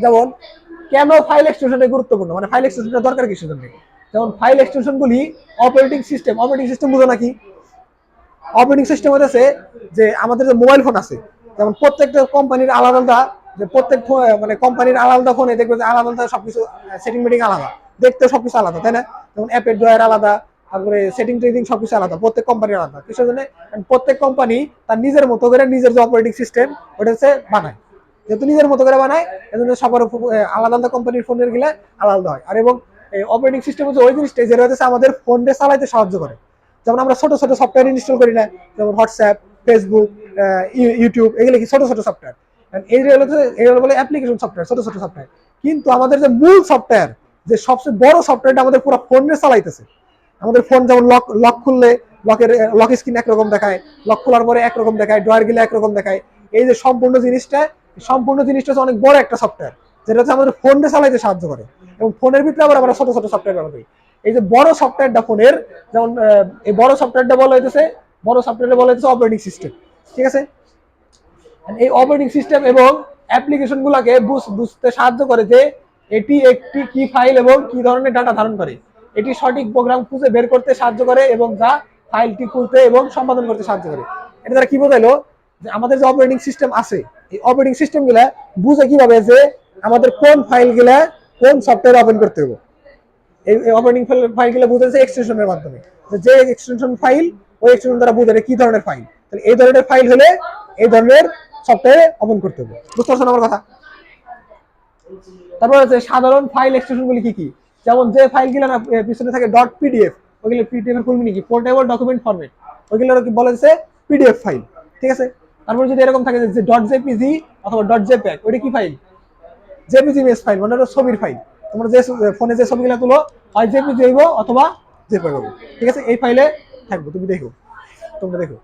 যেমন কেন ফাইল এক্সটেনশন গুরুত্বপূর্ণ, মানে ফাইল এক্সটেনশনটা দরকার কিসের জন্য, যেমন ফাইল এক্সটেনশন গুলি অপারেটিং সিস্টেম বুঝো নাকি, অপারেটিং সিস্টেম হচ্ছে যে আমাদের যে মোবাইল ফোন আছে, যেমন প্রত্যেকটা কোম্পানির আলাদা আলাদা, যে প্রত্যেক মানে কোম্পানির আলাদা ফোনে দেখবে যে আলাদা আলাদা সবকিছু সেটিং মিটিং আলাদা, দেখতে সবকিছু আলাদা, তাই না। যেমন অ্যাপের ড্রয়ার আলাদা, তারপরে সেটিং টেটিং সবকিছু আলাদা, প্রত্যেক কোম্পানির আলাদা। কিসের জন্য, প্রত্যেক কোম্পানি তার নিজের মতো করে নিজের যে অপারেটিং সিস্টেম ওটা হচ্ছে বানায়, যেহেতু নিজের মতো করে বানায়, এজন্য সবার আলাদা আলাদা কোম্পানির ফোনের গুলা আলাদা আলাদা হয়। আর এবং অপারেটিং সিস্টেম হচ্ছে ওই জিনিসটা যেটা হচ্ছে আমাদের ফোনকে চালাইতে সাহায্য করে। যেমন আমরা ছোট ছোট সফটওয়্যার ইনস্টল করি না, যেমন হোয়াটসঅ্যাপ, ফেসবুক, ইউটিউব, এগুলো কি ছোট ছোট সফটওয়্যার, এইগুলো বলে অ্যাপ্লিকেশন সফটওয়্যার, ছোট ছোট সফটওয়্যার। কিন্তু আমাদের যে মূল সফটওয়্যার, যে সবচেয়ে বড় সফটওয়্যারটা আমাদের পুরো ফোনে চালাইতেছে। আমাদের ফোন যেমন লক খুললে লক স্ক্রিন একরকম দেখায়, লক খোলার পরে একরকম দেখায়, ড্রয়ার গেলে একরকম দেখায়। এই যে সম্পূর্ণ জিনিসটা হচ্ছে অনেক বড় একটা সফটওয়্যার, যেটা হচ্ছে আমাদের ফোনকে চালাইতে সাহায্য করে। এবং ফোনের ভিতরে আবার আমরা ছোট ছোট সফটওয়্যার ব্যবহার করি। এই যে বড় সফটওয়্যারটা ফোনের, যেমন এই বড় সফটওয়্যারটা বলা হইতেছে অপারেটিং সিস্টেম, ঠিক আছে। এই অপারেটিং সিস্টেম এবং অ্যাপ্লিকেশন গুলাকে বুঝতে সাহায্য করে যে এটি একটি কি ফাইল এবং কি ধরনের ডাটা ধারণ করে। এটি সঠিক প্রোগ্রাম খুঁজে বের করতে সাহায্য করে এবং যা ফাইলটি খুলতে এবং সম্পাদন করতে সাহায্য করে। এটা দ্বারা কি বোঝাইলো, যে আমাদের যে অপারেটিং সিস্টেম আছে, এই অপারেটিং সিস্টেম গুলা বুঝে কিভাবে যে আমাদের কোন ফাইল গুলা কোন সফটওয়্যার ওপেন করতে হবে। এই অপারেটিং ফাইল গুলা বুঝেছে এক্সটেনশনের মাধ্যমে, যে এক্সটেনশন ফাইল, ওই এক্সটেনশন দ্বারা বুঝে কি ধরনের ফাইল, তাহলে এই ধরনের ফাইল হলে এই ধরনের সফটওয়্যারে ওপেন করতে হবে। বুঝতে পারছেন আমার কথা। তারপর হচ্ছে সাধারণ ফাইল এক্সটেনশন গুলি কি কি, যেমন যে ফাইলগুলো না পিছনে থাকে .pdf, ওইগুলো পিডিএফ এর ফুল মিনিং কি, পোর্টেবল ডকুমেন্ট ফরম্যাট, ওইগুলো কি বলা হচ্ছে পিডিএফ ফাইল, ঠিক আছে। তারপর যদি এরকম থাকে যে .jpg অথবা .jpeg, ওইটা কি ফাইল, জেপিজি ইমেজ ফাইল, মানে ওটা ছবির ফাইল। তোমরা যে ফোনে যে ছবিগুলো তুলো হয় জেপিজি হইব অথবা জেপিজি হইব, ঠিক আছে। এই ফাইলে থাকবে, তোমরা দেখো।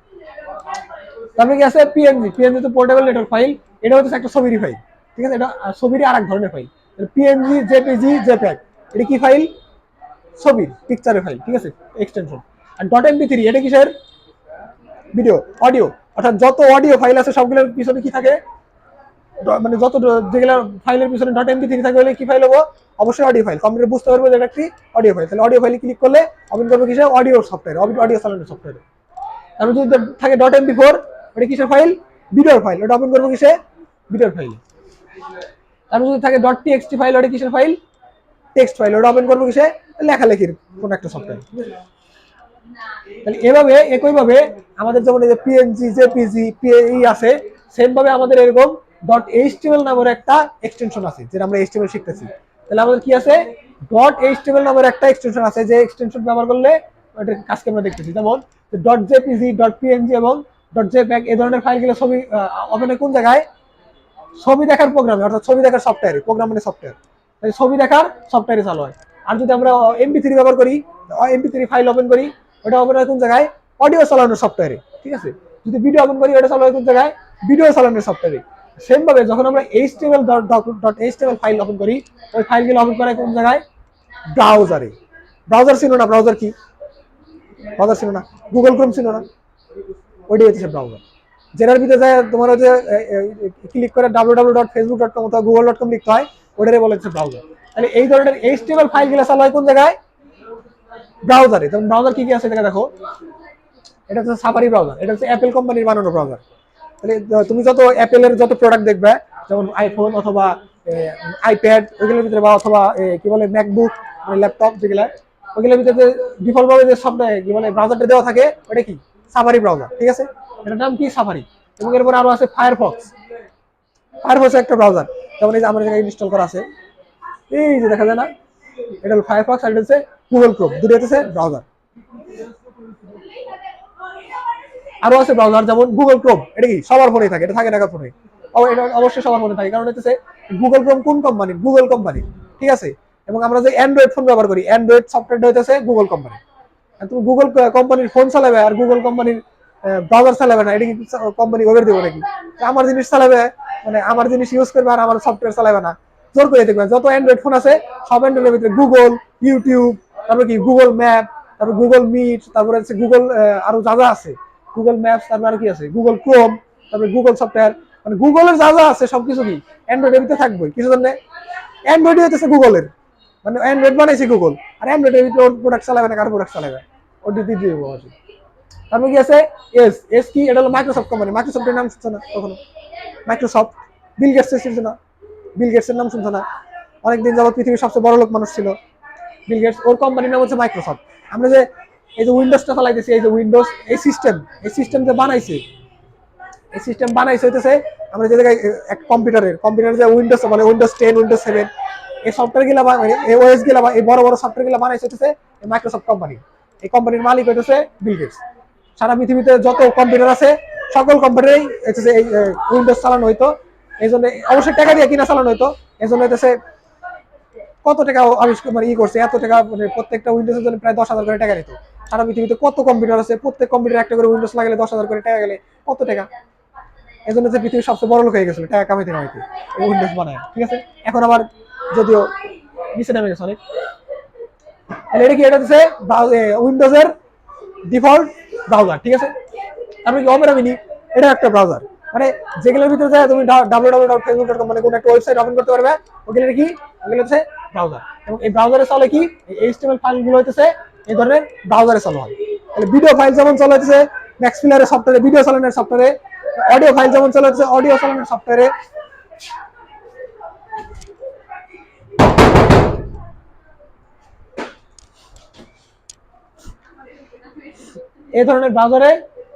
তারপরে কি আছে পিএনজি তো পোর্টেবল নেটওয়ার্ক ফাইল, এটা হচ্ছে একটা ছবির ফাইল, ঠিক আছে। এটা ছবির আরেক ধরনের ফাইল। পিএনজি, জেপিজি, জেপিজি, এটা কি ফাইল, ছবির পিকচারের ফাইল, ঠিক আছে, এক্সটেনশন। আর .mp3 এটা কিসের, ভিডিও অডিও। অর্থাৎ যত অডিও ফাইল আছে সবগুলোর পিছনে কি থাকে, মানে যত যেগুলো ফাইলের পিছনে .mp3 থাকে বলে কি ফাইল হবো, অবশ্যই অডিও ফাইল। কম্পিউটার বুঝতে পারবে যে এটা একটি অডিও ফাইল, তাহলে অডিও ফাইলে ক্লিক করলে ওপেন করবে কিসে, অডিও সফটওয়্যার, অডিও চালানোর সফটওয়্যার। তারপর যদি থাকে .mp4, ওটা কিসের ফাইল, ভিডিওর ফাইল, ওটা ওপেন করবো কিসে, ভিডিওর ফাইল। তারপর যদি থাকে .txt ফাইল, ওটা কিসের ফাইল, টেক্সট ফাইল, ওটা ওপেন করবো কিসে, লেখালেখির কোন একটা সফটওয়্যার। তাহলে এভাবে একইভাবে আমাদের যেমন এই যে পিএনজি, জেপিজি, পিএই আছে, সেম ভাবে আমাদের এরকম ডট এইচটিএমএল নামের একটা এক্সটেনশন আছে, যেটা আমরা এইচটিএমএল শিখতেছি। তাহলে আমাদের কি আছে, ডট এইচটিএমএল নামের একটা এক্সটেনশন আছে, যে এক্সটেনশন ব্যবহার করলে ওটার কাজকে আমরা দেখতেছি। যেমন ডট জেপিজি, ডট পিএনজি এবং ডট জেপ্যাগ এই ধরনের ফাইলগুলো ছবি ওপেনে কোন জায়গায়, ছবি দেখার প্রোগ্রামে, অর্থাৎ ছবি দেখার সফটওয়্যারে, প্রোগ্রাম মানে সফটওয়্যার, তাই ছবি দেখার সফটওয়্যারে চালু হয়। আর যদি আমরা MP3 ব্যবহার করি, MP3 ফাইল ওপেন করি, ওটা ওপেন হয় কোন জায়গায়, অডিও চালানোর সফটওয়্যারে, ঠিক আছে। যদি ভিডিও ওপেন করি, ওটা চালু হয় কোন জায়গায়, ভিডিও চালানোর সফটওয়্যারে। সেম ভাবে যখন আমরা HTML ফাইল ওপেন করি, ওই ফাইলগুলো ওপেন করে কোন জায়গায়, ব্রাউজারে। ব্রাউজার ছিল না, ব্রাউজার কি, ব্রাউজার ছিল না, গুগল ক্রোম ছিল না, ওইটাই হচ্ছে ব্রাউজার। যেটার ভিতরে যায় তোমার হচ্ছে ক্লিক করে www.facebook.com অথবা google.com লিখতে হয়, ওটারে বলে হচ্ছে ব্রাউজার। তাহলে এই ধরনের HTML ফাইলগুলো চালু হয় কোন জায়গায়, ব্রাউজারে। যেমন ব্রাউজার কি কি আছে এটা দেখো, এটা হচ্ছে সাফারি ব্রাউজার, এটা হচ্ছে অ্যাপেল কোম্পানির বানানো ব্রাউজার। তাহলে তুমি যত অ্যাপেলের যত প্রোডাক্ট দেখবে, যেমন আইফোন অথবা আইপ্যাড ওইগুলোর ভিতরে, বা অথবা কি বলে ম্যাকবুক ল্যাপটপ যেগুলো, ওইগুলোর ভিতরে ডিফল্ট ভাবে যে সব কি বলে ব্রাউজারটা দেওয়া থাকে, ওটা কি সাফারি ব্রাউজার, ঠিক আছে। এটার নাম কি সাফারি। এবং এরপর আরো আছে ফায়ারফক্স। ফায়ারফক্স একটা ব্রাউজার, যেমন এই যে আমার জায়গায় ইনস্টল করা আছে, এই যে দেখা যায় না, এটা হলো ফায়ারফক্স, আর এটা হচ্ছে গুগল ক্রোম, দুটো হচ্ছে ব্রাউজার। আরো আছে ব্রাউজার, যেমন গুগল ক্রোম, এটা কি সবার ফোনে থাকে, এটা থাকে না কার ফোনে, এটা অবশ্যই সবার ফোনে থাকে, কারণ হচ্ছে গুগল ক্রোম কোন কোম্পানি, গুগল কোম্পানি, ঠিক আছে। এবং আমরা যে অ্যান্ড্রয়েড ফোন ব্যবহার করি, অ্যান্ড্রয়েড সফটওয়্যারটা হচ্ছে গুগল কোম্পানি। তুমি গুগল কোম্পানির ফোন চালাবে আর গুগল কোম্পানির ব্রাউজার চালাবে না, এটা কি কোম্পানি ওভার দেবো নাকি? আমার জিনিস চালাবে, মানে আমার জিনিস ইউজ করবে আর আমার সফটওয়্যার চালাবে না, জোর করে দেখবে। যত অ্যান্ড্রয়েড ফোন আছে সব অ্যান্ড্রয়েডের ভিতরে গুগল, ইউটিউব, তারপর কি গুগল ম্যাপ, তারপর গুগল মিট, তারপরে হচ্ছে গুগল আরো যা যা আছে, গুগল ম্যাপস, তারপর আর কি আছে, গুগল ক্রোম, তারপরে গুগল সফটওয়্যার, মানে গুগলের যা যা আছে সবকিছু কি অ্যান্ড্রয়েডের ভিতরে থাকবে। কিছু জন্য অ্যান্ড্রয়েড হচ্ছে গুগলের, মানে অ্যান্ড্রয়েড বানাইছে গুগল, আর অ্যান্ড্রয়েডের ভিতরে ওর প্রোডাক্ট চালাবে না, কার প্রোডাক্ট চালাবে, ওটি দিয়ে দিব। তারপর কি আছে এস, এস কি, এটা হলো মাইক্রোসফট কোম্পানি। মাইক্রোসফটের নাম শুনছো না কখনো, মাইক্রোসফট, বিল গেটসের শুনছো না, বিল গেটসের নাম শুনছো না, অনেকদিন যাবত পৃথিবীর সবচেয়ে বড় লোক মানুষ ছিল বিল গেটস, ওর কোম্পানির নাম হচ্ছে মাইক্রোসফট। আমরা যে এই যে উইন্ডোজটা চালাইতেছি, এই যে উইন্ডোজ, এই সিস্টেম যে বানাইছে, এই সিস্টেম বানাইছে হইতেছে আমরা যে জায়গায় এক কম্পিউটারের যে উইন্ডোজ, মানে উইন্ডোজ 10, উইন্ডোজ 7, এই সফটওয়্যার গুলা, মানে এই ওএস গুলা, এই বড় বড় সফটওয়্যার গুলা বানাইছে হইতেছে মাইক্রোসফট কোম্পানি। এই কোম্পানির মালিক হইতেছে বিল গেটস। সারা পৃথিবীতে যত কম্পিউটার আছে সকল কম্পিউটারেই হইতেছে এই উইন্ডোজ চালানো হইতো। এই জন্য অবশ্যই টাকা দিয়ে কিনা চালানো হইতো। এই জন্য হইতেছে কত টাকা আবিষ্কার, মানে করছে, এত টাকা, মানে প্রত্যেকটা উইন্ডোজের জন্য প্রায় 10,000 করে টাকা নিত। সারা পৃথিবীতে কত কম্পিউটার আছে, প্রত্যেক কম্পিউটার একটা করে উইন্ডোজ লাগালে 10,000 করে টাকা গেলে কত টাকা। এই জন্য যে পৃথিবীর সবচেয়ে বড় লোক হয়ে গেছিল টাকা কামাইতে কামাইতে, উইন্ডোজ বানায়, ঠিক আছে। এখন আবার যদিও নিচে নেমে গেছে অনেক। তাহলে এটা কি, এটা হচ্ছে উইন্ডোজের ডিফল্ট ব্রাউজার, ঠিক আছে। তারপরে কি অপেরা মিনি, এটা একটা ব্রাউজার, মানে যেগুলোর ভিতরে যায় তুমি www.facebook.com, মানে কোনো একটা ওয়েবসাইট ওপেন করতে পারবে, ওগুলো কি, ওগুলো হচ্ছে ব্রাউজার। এবং এই ব্রাউজারে চলে কি, এই HTML ফাইলগুলো হইতেছে এই ধরনের ব্রাউজারে চালু হয়। তাহলে ভিডিও ফাইল যেমন চলে হচ্ছে ম্যাক্সফিলারের সফটওয়্যারে, ভিডিও চালানোর সফটওয়্যারে, অডিও ফাইল যেমন চলে হচ্ছে অডিও চালানোর সফটওয়্যারে। এই ধরনের ব্রাউজারে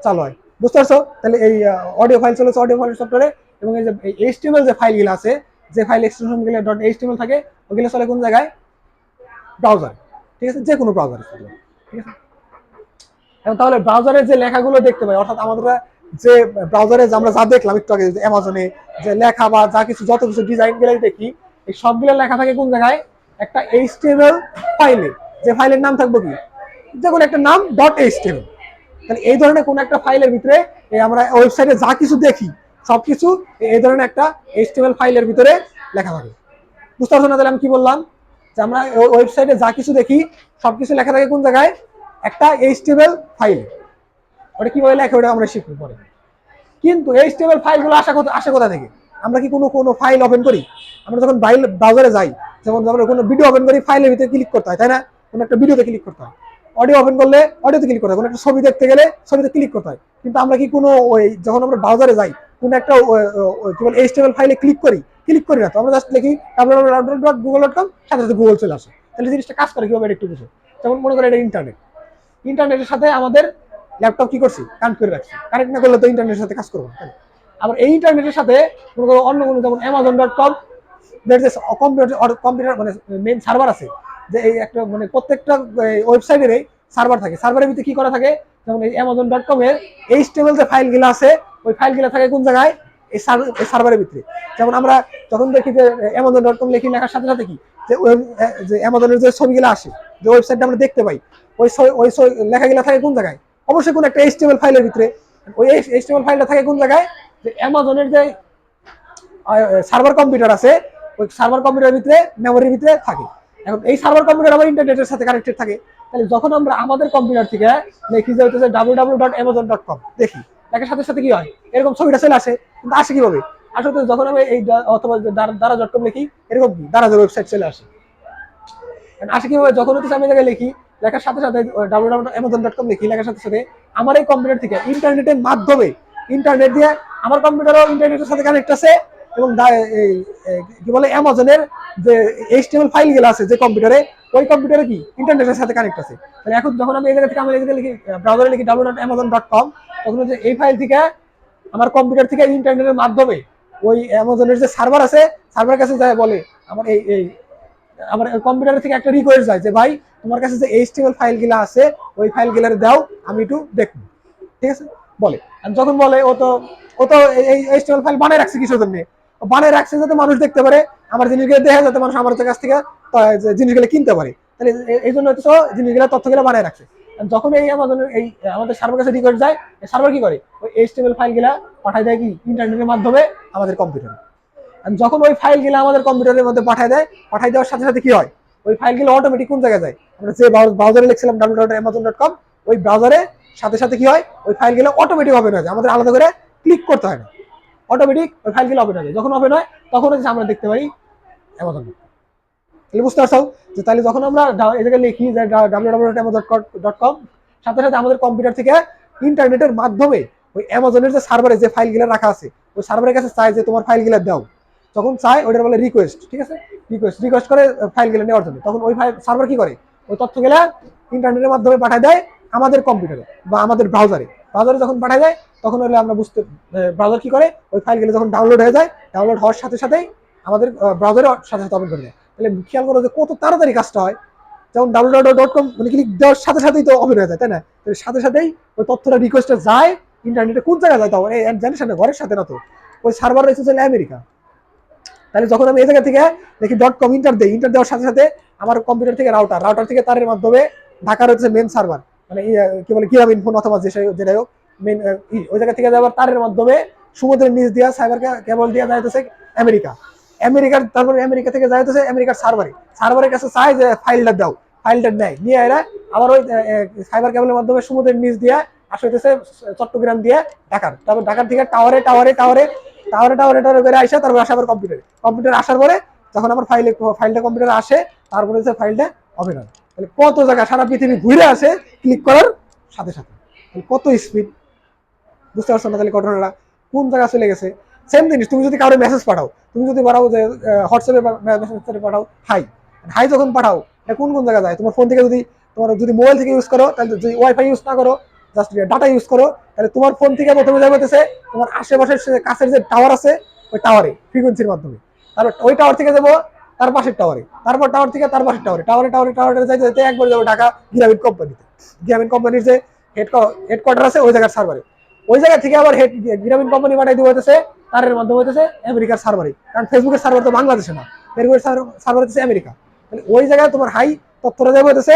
চালু হয়, বুঝতে পারছো। তাহলে এই অডিও ফাইল চলেছে অডিও ফাইল সফটওয়্যারে, এবং এই যে HTML যে ফাইলগুলো আছে, যে ফাইল এক্সটেনশন গুলো .html থাকে, ওগুলো চলে কোন জায়গায়, ব্রাউজার, ঠিক আছে, যে কোনো ব্রাউজারে, ঠিক আছে। এবং তাহলে ব্রাউজারের যে লেখাগুলো দেখতে পাই, অর্থাৎ আমাদের যে ব্রাউজারে আমরা যা দেখলাম একটু আগে, অ্যামাজনে যে লেখা বা যা কিছু, যত কিছু ডিজাইন গুলো দেখি, এই সবগুলো লেখা থাকে কোন জায়গায়, একটা HTML ফাইলে, যে ফাইলের নাম থাকবে কি, যে কোনো একটা নাম .html। তাহলে এই ধরনের কোন একটা ফাইলের ভিতরে আমরা ওয়েবসাইটে যা কিছু দেখি সবকিছু এই ধরনের একটা HTML ফাইলের ভিতরে লেখা থাকে, বুঝতে পারছো না? তাহলে আমি কি বললাম, যে আমরা ওয়েবসাইটে যা কিছু দেখি সবকিছু লেখা থাকে কোন জায়গায়, একটা HTML ফাইলে। ওটা কিভাবে লেখা ওটা আমরা শিখবো পরে। কিন্তু HTML ফাইলগুলো আসে কোথা থেকে? আমরা কি কোনো ফাইল ওপেন করি, আমরা যখন ব্রাউজারে যাই, যেমন আমরা কোনো ভিডিও ওপেন করি, ফাইলের ভিতরে ক্লিক করতে হয়, তাই না? কোনো একটা ভিডিওতে ক্লিক করতে হয়, অডিও ওপেন করলে অডিওতে ক্লিক করতে হয়, কোনো একটা ছবি দেখতে গেলে ছবিতে ক্লিক করতে হয়। কিন্তু আমরা কি কোনো ওই যখন আমরা ব্রাউজারে যাই কোনো একটা কি বলে HTML ফাইলে ক্লিক করি না তো, আমরা জাস্ট লিখি www.google.com, সাথে সাথে গুগল চলে আসে। তাহলে জিনিসটা কাজ করে কিভাবে একটু বুঝো। যেমন মনে করে এটা ইন্টারনেটের সাথে আমাদের ল্যাপটপ কি করছি, কানেক্ট করে রাখছি, কানেক্ট না করলে তো ইন্টারনেটের সাথে কাজ করবো না। আবার এই ইন্টারনেটের সাথে অন্য কোনো যেমন Amazon.com কম্পিউটার মানে মেইন সার্ভার আছে, যে এই একটা মানে প্রত্যেকটা ওয়েবসাইটের সার্ভার থাকে, সার্ভারের ভিতরে কি করা থাকে, যেমন এই Amazon.com এর HTML যে ফাইলগুলো আছে ওই ফাইলগুলো থাকে কোন জায়গায়, এই সার্ভারের ভিতরে। যেমন আমরা যখন দেখি যে Amazon.com লিখি, লেখার সাথে সাথে কি যে অ্যামাজনের যে ছবিগুলো আসে, যে ওয়েবসাইটটা আমরা দেখতে পাই, ওই লেখাগুলো থাকে কোন জায়গায়, অবশ্যই কোন একটা HTML ফাইলের ভিতরে। ওই HTML ফাইলটা থাকে কোন জায়গায়, যে অ্যামাজনের যে সার্ভার কম্পিউটার আছে ওই সার্ভার কম্পিউটারের ভিতরে, মেমোরির ভিতরে থাকে। এখন এই সার্ভার কম্পিউটার আবার ইন্টারনেটের সাথে কানেক্টেড থাকে। তাহলে যখন আমরা আমাদের কম্পিউটার থেকে লিখি যে হচ্ছে www.amazon.com দেখি, দেখার সাথে সাথে কি হয়, এরকম ছবিটা চলে আসে। কিন্তু আসে কিভাবে, আসলে যখন আমি এই অথবা দারা.com লিখি, এরকম কি দারাজের ওয়েবসাইট চলে আসে। আসে কিভাবে, যখন হচ্ছে আমি জায়গায় লিখি, লেখার সাথে সাথে www.amazon.com লিখি, লেখার সাথে সাথে আমার এই কম্পিউটার থেকে ইন্টারনেটের মাধ্যমে, ইন্টারনেট দিয়ে আমার কম্পিউটারও ইন্টারনেটের সাথে কানেক্ট আছে, এবং কি বলে অ্যামাজনের যে HTML ফাইলগুলো আছে যে কম্পিউটারে, ওই কম্পিউটারে কি ইন্টারনেটের সাথে কানেক্ট আছে। তাহলে এখন যখন আমি এই জায়গা থেকে আমি লিখি ব্রাউজারে লিখি www.amazon.com, তখন হচ্ছে এই ফাইল থেকে আমার কম্পিউটার থেকে ইন্টারনেটের মাধ্যমে ওই অ্যামাজনের যে সার্ভার আছে, সার্ভারের কাছে যায়, বলে আমার এই আমার কম্পিউটার থেকে একটা রিকোয়েস্ট যায় যে ভাই তোমার কাছে যে HTML ফাইলগুলো আছে ওই ফাইলগুলো দাও, আমি একটু দেখব, ঠিক আছে বলে। যখন বলে ও তো এই HTML ফাইল বানায় রাখছে কিসের জন্য, বানায় রাখছে যাতে মানুষ দেখতে পারে আমার জিনিসগুলো, দেখে যাতে মানুষ আমার কাছ থেকে জিনিসগুলো কিনতে পারে। তাহলে এই জন্য হচ্ছে জিনিসগুলো, তথ্যগুলো বানায় রাখছে। যখন এই আমাদের আমাদের সার্ভার কাছে রিকোয়েস্ট যায়, সার্ভার কি করে, ওই HTML ফাইলগুলো পাঠায় দেয় কি ইন্টারনেটের মাধ্যমে আমাদের কম্পিউটারে। যখন ওই ফাইলগুলো আমাদের কম্পিউটারের মধ্যে পাঠায় দেওয়ার সাথে সাথে কি হয়, ওই ফাইলগুলো অটোমেটিক কোন জায়গায় যায়, আমরা যে ব্রাউজারে লিখছিলাম www.amazon.com, ওই ব্রাউজারে সাথে সাথে কি হয়, ওই ফাইলগুলো অটোমেটিক ওপেন হয়ে যায়, আমাদের আলাদা করে ক্লিক করতে হয় না, অটোমেটিক ওই ফাইলগুলো ওপেন হয়ে যায়। যখন ওপেন হয় তখন হচ্ছে আমরা দেখতে পাই Amazon। তাহলে বুঝতে পারছো যে তাহলে যখন আমরা এই জায়গায় লিখি যে www.amazon.com, সাথে সাথে আমাদের কম্পিউটার থেকে ইন্টারনেটের মাধ্যমে ওই অ্যামাজনের যে সার্ভারে যে ফাইলগুলো রাখা আছে ওই সার্ভারের কাছে চাই যে তোমার ফাইলগুলো দাও, যখন চাই ওইটার বলে রিকোয়েস্ট, ঠিক আছে, রিকোয়েস্ট করে ফাইলগুলো নেওয়ার জন্য। তখন ওই সার্ভার কি করে, ওই তথ্যগুলো ইন্টারনেটের মাধ্যমে পাঠায় দেয় আমাদের কম্পিউটারে বা আমাদের ব্রাউজারে যখন পাঠায় দেয়, তখন হলে আমরা বুঝতে, ব্রাউজার কি করে, ওই ফাইলগুলো যখন ডাউনলোড হয়ে যায়, ডাউনলোড হওয়ার সাথে সাথেই আমাদের ব্রাউজারে সাথে সাথে ওপেন করে দেয়। তাহলে খেয়াল করো যে কত তাড়াতাড়ি কাজটা হয়, যেমন www.com মানে ক্লিক দেওয়ার সাথে সাথেই তো ওপেন হয়ে যায়, তাই না? সাথে সাথেই ওই তথ্যটা রিকোয়েস্টে যায় ইন্টারনেটে, কোন জায়গায় যায় তাও জানিস না, ঘরের সাথে না তো, ওই সার্ভার রয়েছে আমেরিকা। তাহলে যখন আমি এই জায়গা থেকে দেখি .com ইন্টার দেওয়ার সাথে সাথে আমার কম্পিউটার থেকে রাউটার থেকে তারের মাধ্যমে ঢাকার হচ্ছে মেন সার্ভার, মানে কি বলে গ্রামীণ ফোন অথবা যেটাই হোক মেন, ওই জায়গা থেকে যাওয়ার তারের মাধ্যমে সমুদ্রের নিচ দিয়া সাইবার কেবল দিয়ে যাইতেছে আমেরিকার, তারপরে আমেরিকা থেকে যাইতেছে আমেরিকার সার্ভারের কাছে চায় যে ফাইলটা দাও, ফাইলটা নেয়, নিয়ে এরা আবার ওই সাইবার কেবলের মাধ্যমে সমুদ্রের নিচ দিয়ে আসতেছে চট্টগ্রাম দিয়ে ঢাকার, তারপর ঢাকার থেকে টাওয়ারে করে আসে, তারপর আসে আবার কম্পিউটার আসার পরে যখন আমার ফাইলটা কম্পিউটারে আসে, তারপরে হচ্ছে ফাইলটা ওপেন হয়। তাহলে কত জায়গা সারা পৃথিবী ঘুরে আসে ক্লিক করার সাথে সাথে, কত স্পিড, বুঝতে পারছো না? তাহলে ঘটনাটা কোন জায়গা চলে গেছে। সেম জিনিস, তুমি যদি কারো মেসেজ পাঠাও, তুমি যদি পাঠাও যে হোয়াটসঅ্যাপে মেসেজ পাঠাও হাই যখন পাঠাও, এটা কোন কোন জায়গা যায়, তোমার ফোন থেকে তোমার যদি মোবাইল থেকে ইউজ করো, তাহলে যদি ওয়াইফাই ইউজ না করো, জাস্ট ডাটা ইউজ করো, তাহলে তোমার ফোন থেকে প্রথমে যাবে তোমার আশেপাশের কাছের যে টাওয়ার আছে ওই টাওয়ারে ফ্রিকোয়েন্সির মাধ্যমে, তারপর ওই টাওয়ার থেকে যাবো তার পাশের টাওয়ারে, তারপর টাওয়ার থেকে তার পাশের টাওয়ারে যাইতে একবার যাবো ঢাকা গ্রামীণ কোম্পানির যে হেডকোয়ার্টার আছে ওই জায়গার সার্ভারে, ওই জায়গা থেকে আবার গ্রামীণ কোম্পানি পাঠাই দিয়ে হইতেছে তারের মাধ্যমে হইতেছে আমেরিকার সার্ভারে, কারণ ফেসবুকের সার্ভার তো বাংলাদেশে না, ফেসবুকের সার্ভার হচ্ছে আমেরিকা। তাহলে ওই জায়গায় তোমার হাই তথ্যটা যাবে হইতেছে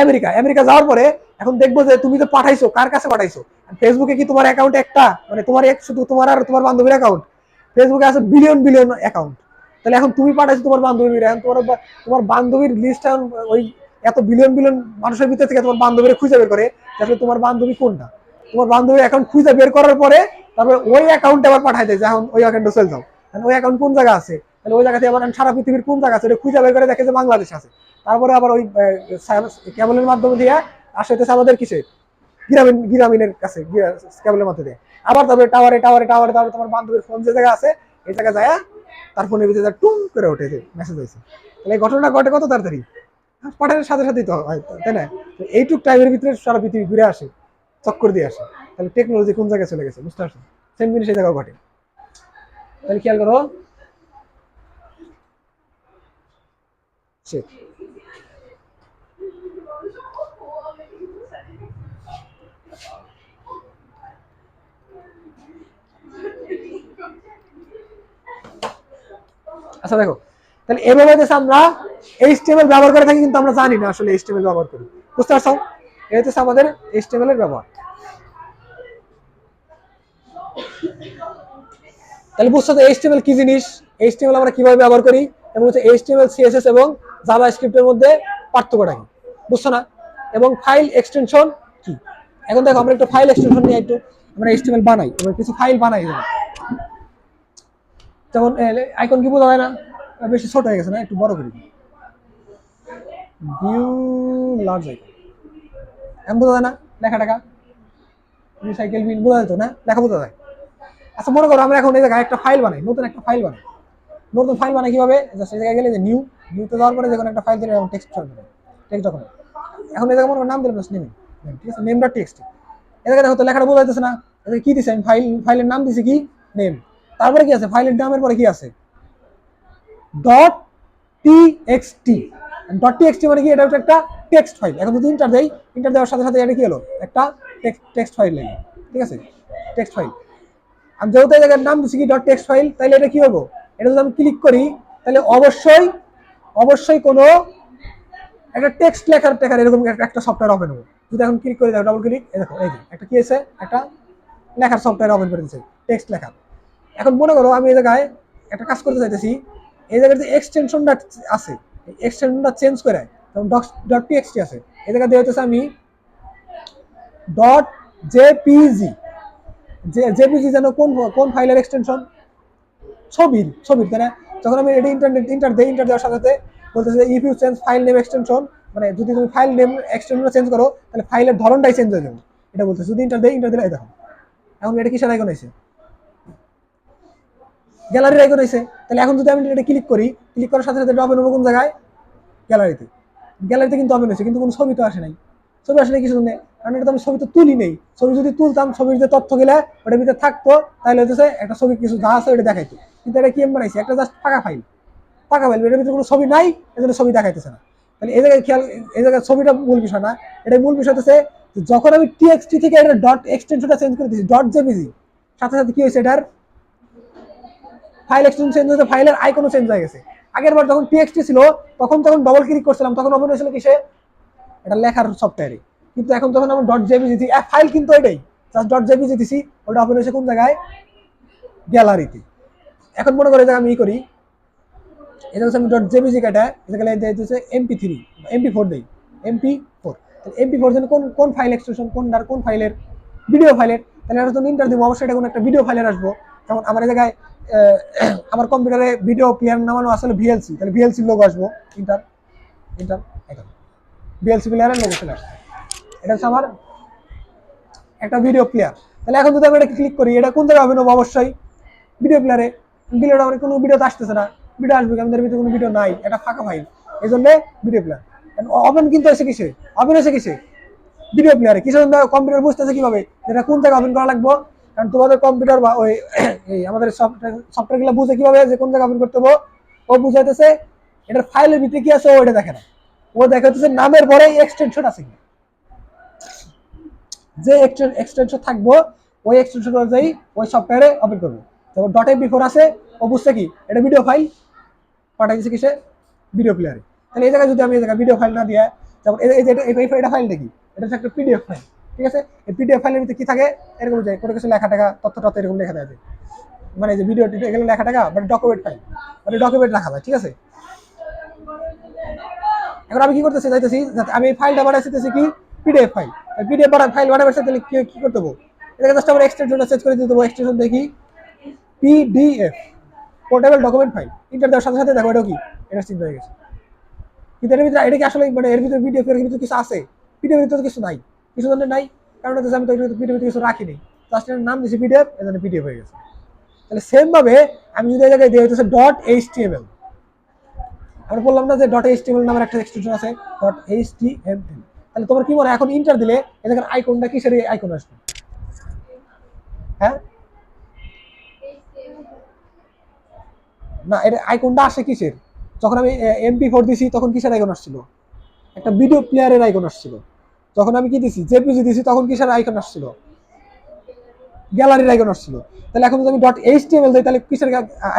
আমেরিকা যাওয়ার পরে এখন দেখবো যে তুমি তো পাঠাইছো, কার কাছে পাঠাইছো। ফেসবুকে কি তোমার অ্যাকাউন্ট একটা, মানে তোমার শুধু তোমার আর তোমার বান্ধবীর অ্যাকাউন্ট, ফেসবুকে আছে বিলিয়ন অ্যাকাউন্ট। তাহলে এখন তুমি পাঠাইছো তোমার বান্ধবীর, এখন তোমার বান্ধবীর লিস্ট ওই এত বিলিয়ন মানুষের ভিতর থেকে তোমার বান্ধবীরা খুঁজে বের করে আসলে তোমার বান্ধবী কোনটা, তোমার বান্ধবীর অ্যাকাউন্ট খুঁজে বের করার পরে তারপরে ওই অ্যাকাউন্টে আবার পাঠাই দেয় যে এখন ওই অ্যাকাউন্টে চলে যাও, ওই অ্যাকাউন্ট কোন জায়গা আছে, তাহলে ওই জায়গাতে আবার সারা পৃথিবীর কোন জায়গা আছে খুঁজে বের করে দেখে যে বাংলাদেশ আছে, তারপরে আবার ওই কেবলের মাধ্যমে দিয়ে আসতে আমাদের কিসে গ্রামীণের কাছে কেবলের মাধ্যমে দিয়ে আবার তারপরে টাওয়ারে তারপরে তোমার বান্ধবীর ফোন যে জায়গা আছে এই জায়গায় যায় তার ফোনের ভিতরে টুম করে ওঠে মেসেজ হয়েছে। তাহলে এই ঘটনাটা ঘটে কত তাড়াতাড়ি, পাঠানোর সাথে সাথেই তো হয়, তাই না? এইটুক টাইমের ভিতরে সারা পৃথিবী ঘুরে আসে, চক্কর দিয়ে আসে। তাহলে টেকনোলজি কোন জায়গায় চলে গেছে, বুঝতে পারছো? সেম জিনিস এই জায়গায় ঘটে। তাহলে খেয়াল করো, আচ্ছা দেখো, তাহলে এভাবে আমরা HTML ব্যবহার করে থাকি, কিন্তু আমরা জানি না আসলে HTML ব্যবহার করি। বুঝতে পারছো? এই হচ্ছে আমাদের HTML এর ব্যবহার। তাহলে বুঝছো তো HTML কি জিনিস, HTML আমরা কিভাবে ব্যবহার করি, এবং হচ্ছে HTML CSS এবং জাভাস্ক্রিপ্টের মধ্যে পার্থক্যটা কি, বুঝছো না? এবং ফাইল এক্সটেনশন কি। এখন দেখো আমরা একটু ফাইল এক্সটেনশন নিয়ে একটু আমরা HTML বানাই, এবং কিছু ফাইল বানাই, যেমন আইকন কি বোঝা যায় না, বেশি ছোট হয়ে গেছে না, একটু বড় করি, ভিউ লার্জ আইকন, এমন বোঝা যায় না, লেখা টাকা রিসাইকেল বিন বোঝা যেত না, লেখা বোঝা যায়। আচ্ছা মনে করো আমরা এখন এই জায়গায় একটা ফাইল বানাই, নতুন একটা ফাইল বানাই। নতুন ফাইল বানাই কিভাবে, সেই জায়গায় গেলে যে নিউতে যাওয়ার পরে যখন একটা ফাইল দিলে টেক্সট ডকুমেন্ট, এখন এই জায়গায় মনে করো নাম দিলাম নেম, ঠিক আছে, নেম ডট টিএক্সটি। এই জায়গায় দেখো তো লেখাটা বোঝা যাচ্ছে না, এটা কি দিছে, আমি ফাইলের নাম দিছি কি নেম, তারপরে কি আছে ফাইলের নামের পরে কি আছে ডট টিএক্সটি। ডট টিএক্সটি মানে কি, এটা হচ্ছে একটা টেক্সট ফাইল। এখন যদি ইন্টার দেই, ইন্টার দেওয়ার সাথে সাথে এটা কি হলো, একটা টেক্সট ফাইল লাগে, ঠিক আছে, টেক্সট ফাইল। আমি যেহেতু এই জায়গার নাম দিচ্ছি কি ডট টেক্সট ফাইল, তাহলে এটা কি হবো, এটা যদি আমি ক্লিক করি তাহলে অবশ্যই কোনো একটা টেক্সট লেখার এরকম একটা সফটওয়্যার ওপেন হবে। যদি এখন ক্লিক করে দেখো, ডাবল ক্লিক, দেখো এই যে একটা কি আছে, একটা লেখার সফটওয়্যার ওপেন করে দিচ্ছে, টেক্সট লেখা। এখন মনে করো আমি এই জায়গায় একটা কাজ করতে চাইতেছি, এই জায়গায় যে এক্সটেনশনটা আছে, এক্সটেনশনটা চেঞ্জ করে, যেমন ডট টিএক্সটি আছে, এই জায়গায় দিয়ে হচ্ছে আমি ডট জেপিজি, জেপিজি যেন কোন ফাইলের এক্সটেনশন, ছবির, তাই না? যখন আমি এটা ইন্টার দেওয়ার সাথে সাথে বলতেছে if you change file name extension, মানে যদি তুমি ফাইল নেম এক্সটেনশন চেঞ্জ করো তাহলে ফাইলের ধরনটাই চেঞ্জ হয়ে যাবে, এটা বলতেছে। যদি ইন্টার দিলে এই দেখো এখন এটা কিসের আইকন হয়েছে, গ্যালারির আইকন হয়েছে। তাহলে এখন যদি আমি এটা ক্লিক করার সাথে সাথে ওপেন হবে কোন জায়গায়, গ্যালারিতে কিন্তু ওপেন হয়েছে, কিন্তু কোনো ছবি তো আসে নাই। ছবি আসে নাই কিছু নেই, কারণ এটা তো আমি ছবি তো তুলি নেই। ছবি যদি তুলতাম, ছবির যে তথ্য গেলে ওটার ভিতরে থাকতো, তাহলে হচ্ছে একটা ছবি কিছু যা আছে ওটা দেখাইতো। কিন্তু এটা কি আমি বানাইছি, একটা জাস্ট ফাঁকা ফাইল, এটার ভিতরে কোনো ছবি নাই, এজন্য ছবি দেখাইতেছে না। তাহলে এই জায়গায় খেয়াল, এই জায়গায় ছবিটা মূল বিষয় না, এটা মূল বিষয় হচ্ছে যখন আমি টিএক্সটি থেকে এটা ডট এক্সটেনশনটা চেঞ্জ করে দিয়েছি ডট জেপিজি, সাথে সাথে কি হয়েছে, এটার ফাইল এক্সটেনশন চেঞ্জ হয়েছে, ফাইলের আইকনও চেঞ্জ হয়ে গেছে। আগের বার যখন টিএক্সটি ছিল তখন ডবল ক্লিক করছিলাম, তখন ওপেন হয়েছিল কিসে, এটা লেখার সফটওয়্যারে। কিন্তু এখন যখন আমি ডট জেপিজি দিই, ফাইল কিন্তু এটাই, জাস্ট ডট জেপিজি দিছি, ওটা ওপেন হয়েছে কোন জায়গায়, গ্যালারিতে। এখন মনে করে আমি করি, এটা হচ্ছে আমি ডট জেপিজি কাটা, এটা হচ্ছে MP3 MP4 দেই, MP4। MP4 যেন কোন ফাইল এক্সটেনশন, কোন ফাইলের, ভিডিও ফাইলের। তাহলে এটা যখন ইন্টার দিব অবশ্যই এটা কোনো একটা ভিডিও ফাইলের আসবো। যেমন আমার এই জায়গায় আমার কম্পিউটারে ভিডিও প্লেয়ার নামানো আসলে VLC, তাহলে VLC লোগো আসবো, ইন্টার এখন VLC প্লেয়ারের লোগো চলে আসছে, এটা হচ্ছে আমার একটা ভিডিও প্লেয়ার। তাহলে এখন যদি আমি এটা ক্লিক করি, এটা কোন জায়গায় হবে, অবশ্যই ভিডিও প্লেয়ারে। ভিডিওটা আমার কোনো ভিডিওতে আসতেছে না, ভিডিও আসবে, আমাদের ভিতরে কোনো ভিডিও নাই, এটা ফাঁকা ফাইল, এই জন্য ভিডিও প্লেয়ার। ওপেন কিন্তু এসে কিসে, ওপেন এসে কিসে, ভিডিও প্লেয়ারে। কিছু কম্পিউটার বুঝতেছে কিভাবে যেটা কোন জায়গায় ওপেন করা লাগবো, কারণ তোমাদের কম্পিউটার বা ওই আমাদের সফটওয়্যার গুলো বুঝে কিভাবে যে কোন জায়গায় ওপেন করতে হবে, ও বুঝাইতেছে এটার ফাইলের ভিতরে কি আছে, ও এটা দেখে না, ও দেখাচ্ছে নামের পরে এক্সটেনশন আছে কি, যে এক্সটেনশন থাকবো ওই এক্সটেনশন অনুযায়ী ওই সফটওয়্যারে ওপেন করবো। যেমন ডট MP4 আছে, ও বুঝছে কি এটা ভিডিও ফাইল, পাঠাই দিচ্ছে কিসে, ভিডিও প্লেয়ারে। তাহলে এই জায়গায় যদি আমি এই জায়গায় ভিডিও ফাইল না দিয়ে, যেমন এটা ফাইল দেখি, এটা হচ্ছে একটা PDF ফাইল, ঠিক আছে। এই PDF ফাইলের ভিতরে কি থাকে, এরকম যে কোনো কিছু লেখা টাকা তথ্য এরকম লেখা দেওয়া যায়, মানে যে ভিডিও এগুলো লেখা টাকা, মানে ডকুমেন্ট ফাইল, মানে ডকুমেন্ট রাখা যায়, ঠিক আছে। এখন আমি কি করতেছি চাইতেছি, আমি এই ফাইলটা বানাইতেছি কি PDF ফাইল, PDF ফাইল বানাবার সাথে কি করতে হবে, এটাকে জাস্ট আমরা এক্সটেনশনটা সেট করে দিতে দেবো। এক্সটেনশন দেখি PDF, portable document file, inter দেওয়ার সাথে সাথে দেখো এটা কি, এটা চিন্তা হয়ে গেছে। কিন্তু এর ভিতরে এটা কি আসলে, মানে এর ভিতরে PDF এর ভিতরে কিছু আছে, PDF এর ভিতরে কিছু নাই, কিছু ধরনের নাই, কারণ হচ্ছে আমি তো PDF কিছু রাখিনি, জাস্ট এর নাম দিয়েছি PDF, এর জন্য PDF হয়ে গেছে। তাহলে সেম ভাবে আমি যদি এই জায়গায় দিয়ে হচ্ছে .html, আমরা বললাম না যে .html নামের একটা এক্সটেনশন আছে, .html। তাহলে তোমার কি মনে হয় এখন ইন্টার দিলে এই জায়গার আইকনটা কিসের আইকন আসবে, হ্যাঁ না, এটা আইকনটা আসে কিসের? যখন আমি MP4 দিছি তখন কিসের আইকন আসছিল? একটা ভিডিও প্লেয়ারের আইকন আসছিল। যখন আমি কি দিছি জেপিজি দিছি তখন কিসের আইকন আসছিল? গ্যালারির আইকন আসছিল। তাহলে এখন যদি আমি .html দিই তাহলে কিসের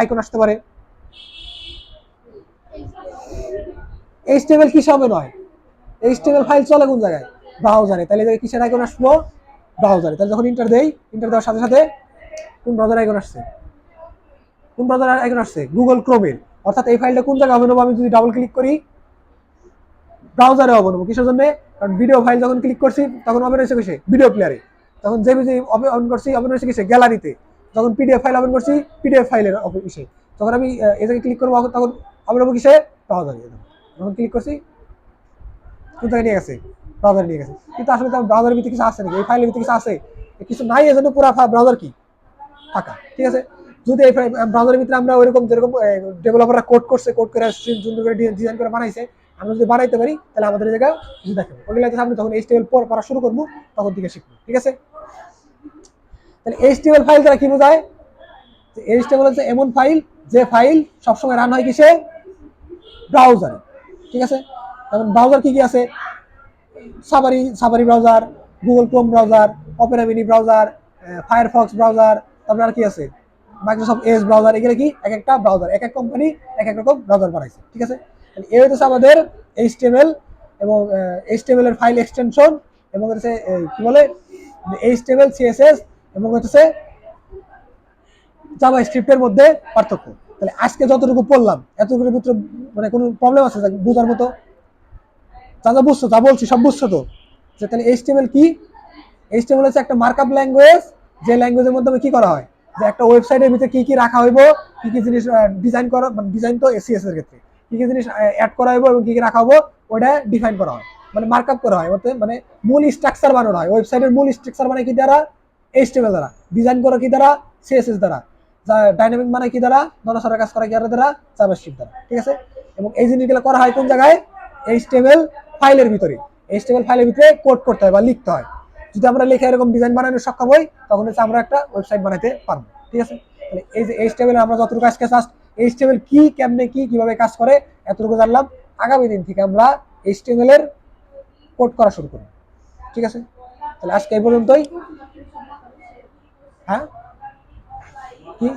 আইকন আসতে পারে? HTML কিস হবে নয়, HTML ফাইল চলে কোন জায়গায়? ব্রাউজারে। তাহলে কিসের আইকন আসবো? ব্রাউজারে। তাহলে যখন ইন্টার দেই, ইন্টার দেওয়ার সাথে সাথে কোন ব্রাউজার আইকন আসছে? কোন ব্রাউজার আইকন আসছে? গুগল ক্রোমের। অর্থাৎ এই ফাইলটা কোন জায়গায় হবে নেবো? আমি যদি ডাবল ক্লিক করি ব্রাউজারে হবে নেবো। কিসের জন্য? কারণ ভিডিও ফাইল যখন ক্লিক করছি তখন ওপেন হয়েছে কিসে? ভিডিও প্লেয়ারে। তখন জেপিজি ওপেন করছি ওপেন হয়েছে কিসে? গ্যালারিতে। যখন পিডিএফ ফাইল ওপেন করছি পিডিএফ ফাইলের ইসে। যখন আমি এই জায়গায় ক্লিক করবো তখন ওপেন হবো কিসে? ব্রাউজারে। যখন ক্লিক করছি কোন জায়গায় নিয়ে গেছে? ব্রাউজারে নিয়ে গেছে। কিন্তু আসলে তো ব্রাউজারের ভিতরে কিছু আছে নাকি? এই ফাইলের ভিতরে কিছু আছে? কিছু নাই, এজন্য পুরো ব্রাউজার কি ফাঁকা। ঠিক আছে? যদি এই ব্রাউজারের ভিতরে আমরা ওইরকম যেরকম ডেভেলপাররা কোড করছে, কোড করে সুন্দর করে ডিজাইন করে বানাইছে, আমরা যদি বানাইতে পারি তাহলে আমাদের এই জায়গা কিছু দেখাবো। ওগুলো সামনে যখন HTML পড়া শুরু করবো তখন থেকে শিখবো। ঠিক আছে? তাহলে HTML ফাইল দ্বারা কি বোঝায়? HTML হচ্ছে এমন ফাইল যে ফাইল সবসময় রান হয় কিসে? ব্রাউজারে। ঠিক আছে? যেমন ব্রাউজার কি কি আছে? Safari browser, Google Chrome browser, Opera mini browser, Firefox browser, তারপরে আর কি আছে? Microsoft Edge browser. এগুলো কি এক একটা ব্রাউজার, এক এক কোম্পানি এক এক রকম ব্রাউজার বানাইছে। ঠিক আছে? এই হচ্ছে আমাদের HTML এবং HTML এর ফাইল এক্সটেনশন এবং হচ্ছে কি বলে HTML CSS এবং হচ্ছে জাভাস্ক্রিপ্টের মধ্যে পার্থক্য। তাহলে আজকে যতটুকু পড়লাম এতটুকুর ভিতরে মানে কোনো প্রবলেম আছে বোঝার মতো? যা যা বুঝছো, যা বলছি সব বুঝছো তো? যে তাহলে HTML কি? HTML হচ্ছে একটা মার্কআপ ল্যাঙ্গুয়েজ, যে ল্যাঙ্গুয়েজের মাধ্যমে কি করা হয়, যে একটা ওয়েবসাইটের ভিতরে কি কি রাখা হইব, কি কি জিনিস ডিজাইন করা, মানে ডিজাইন তো CSS এর ক্ষেত্রে কি কি জিনিস অ্যাড করা হইব এবং কি কি রাখা হবো ওটা ডিফাইন করা হয়, মানে মার্কআপ করা হয়। অর্থাৎ মানে মূল স্ট্রাকচার বানানো হয়। ওয়েবসাইটের মূল স্ট্রাকচার মানে কি দ্বারা? HTML দ্বারা। ডিজাইন করা কি দ্বারা? CSS দ্বারা। ডাইনামিক মানে কি দ্বারা? নড়াচড়ার কাজ করা কি দ্বারা? জাভাস্ক্রিপ্ট দ্বারা। ঠিক আছে? এবং এই জিনিসগুলো করা হয় কোন জায়গায়? HTML ফাইলের ভিতরে। HTML ফাইলের ভিতরে কোড করতে হয় বা লিখতে হয়। যদি আমরা লিখে এরকম ডিজাইন বানানোর সক্ষম হই তখন হচ্ছে আমরা একটা ওয়েবসাইট বানাতে পারবো। ঠিক আছে? তাহলে এই যে HTML আমরা যতটুকু আজকে জাস্ট HTML কি, কেমনে কি, কিভাবে কাজ করে এতটুকু জানলাম। আগামী দিন থেকে আমরা HTML এর কোড করা শুরু করব। ঠিক আছে? তাহলে আজকে এই পর্যন্তই। হ্যাঁ কি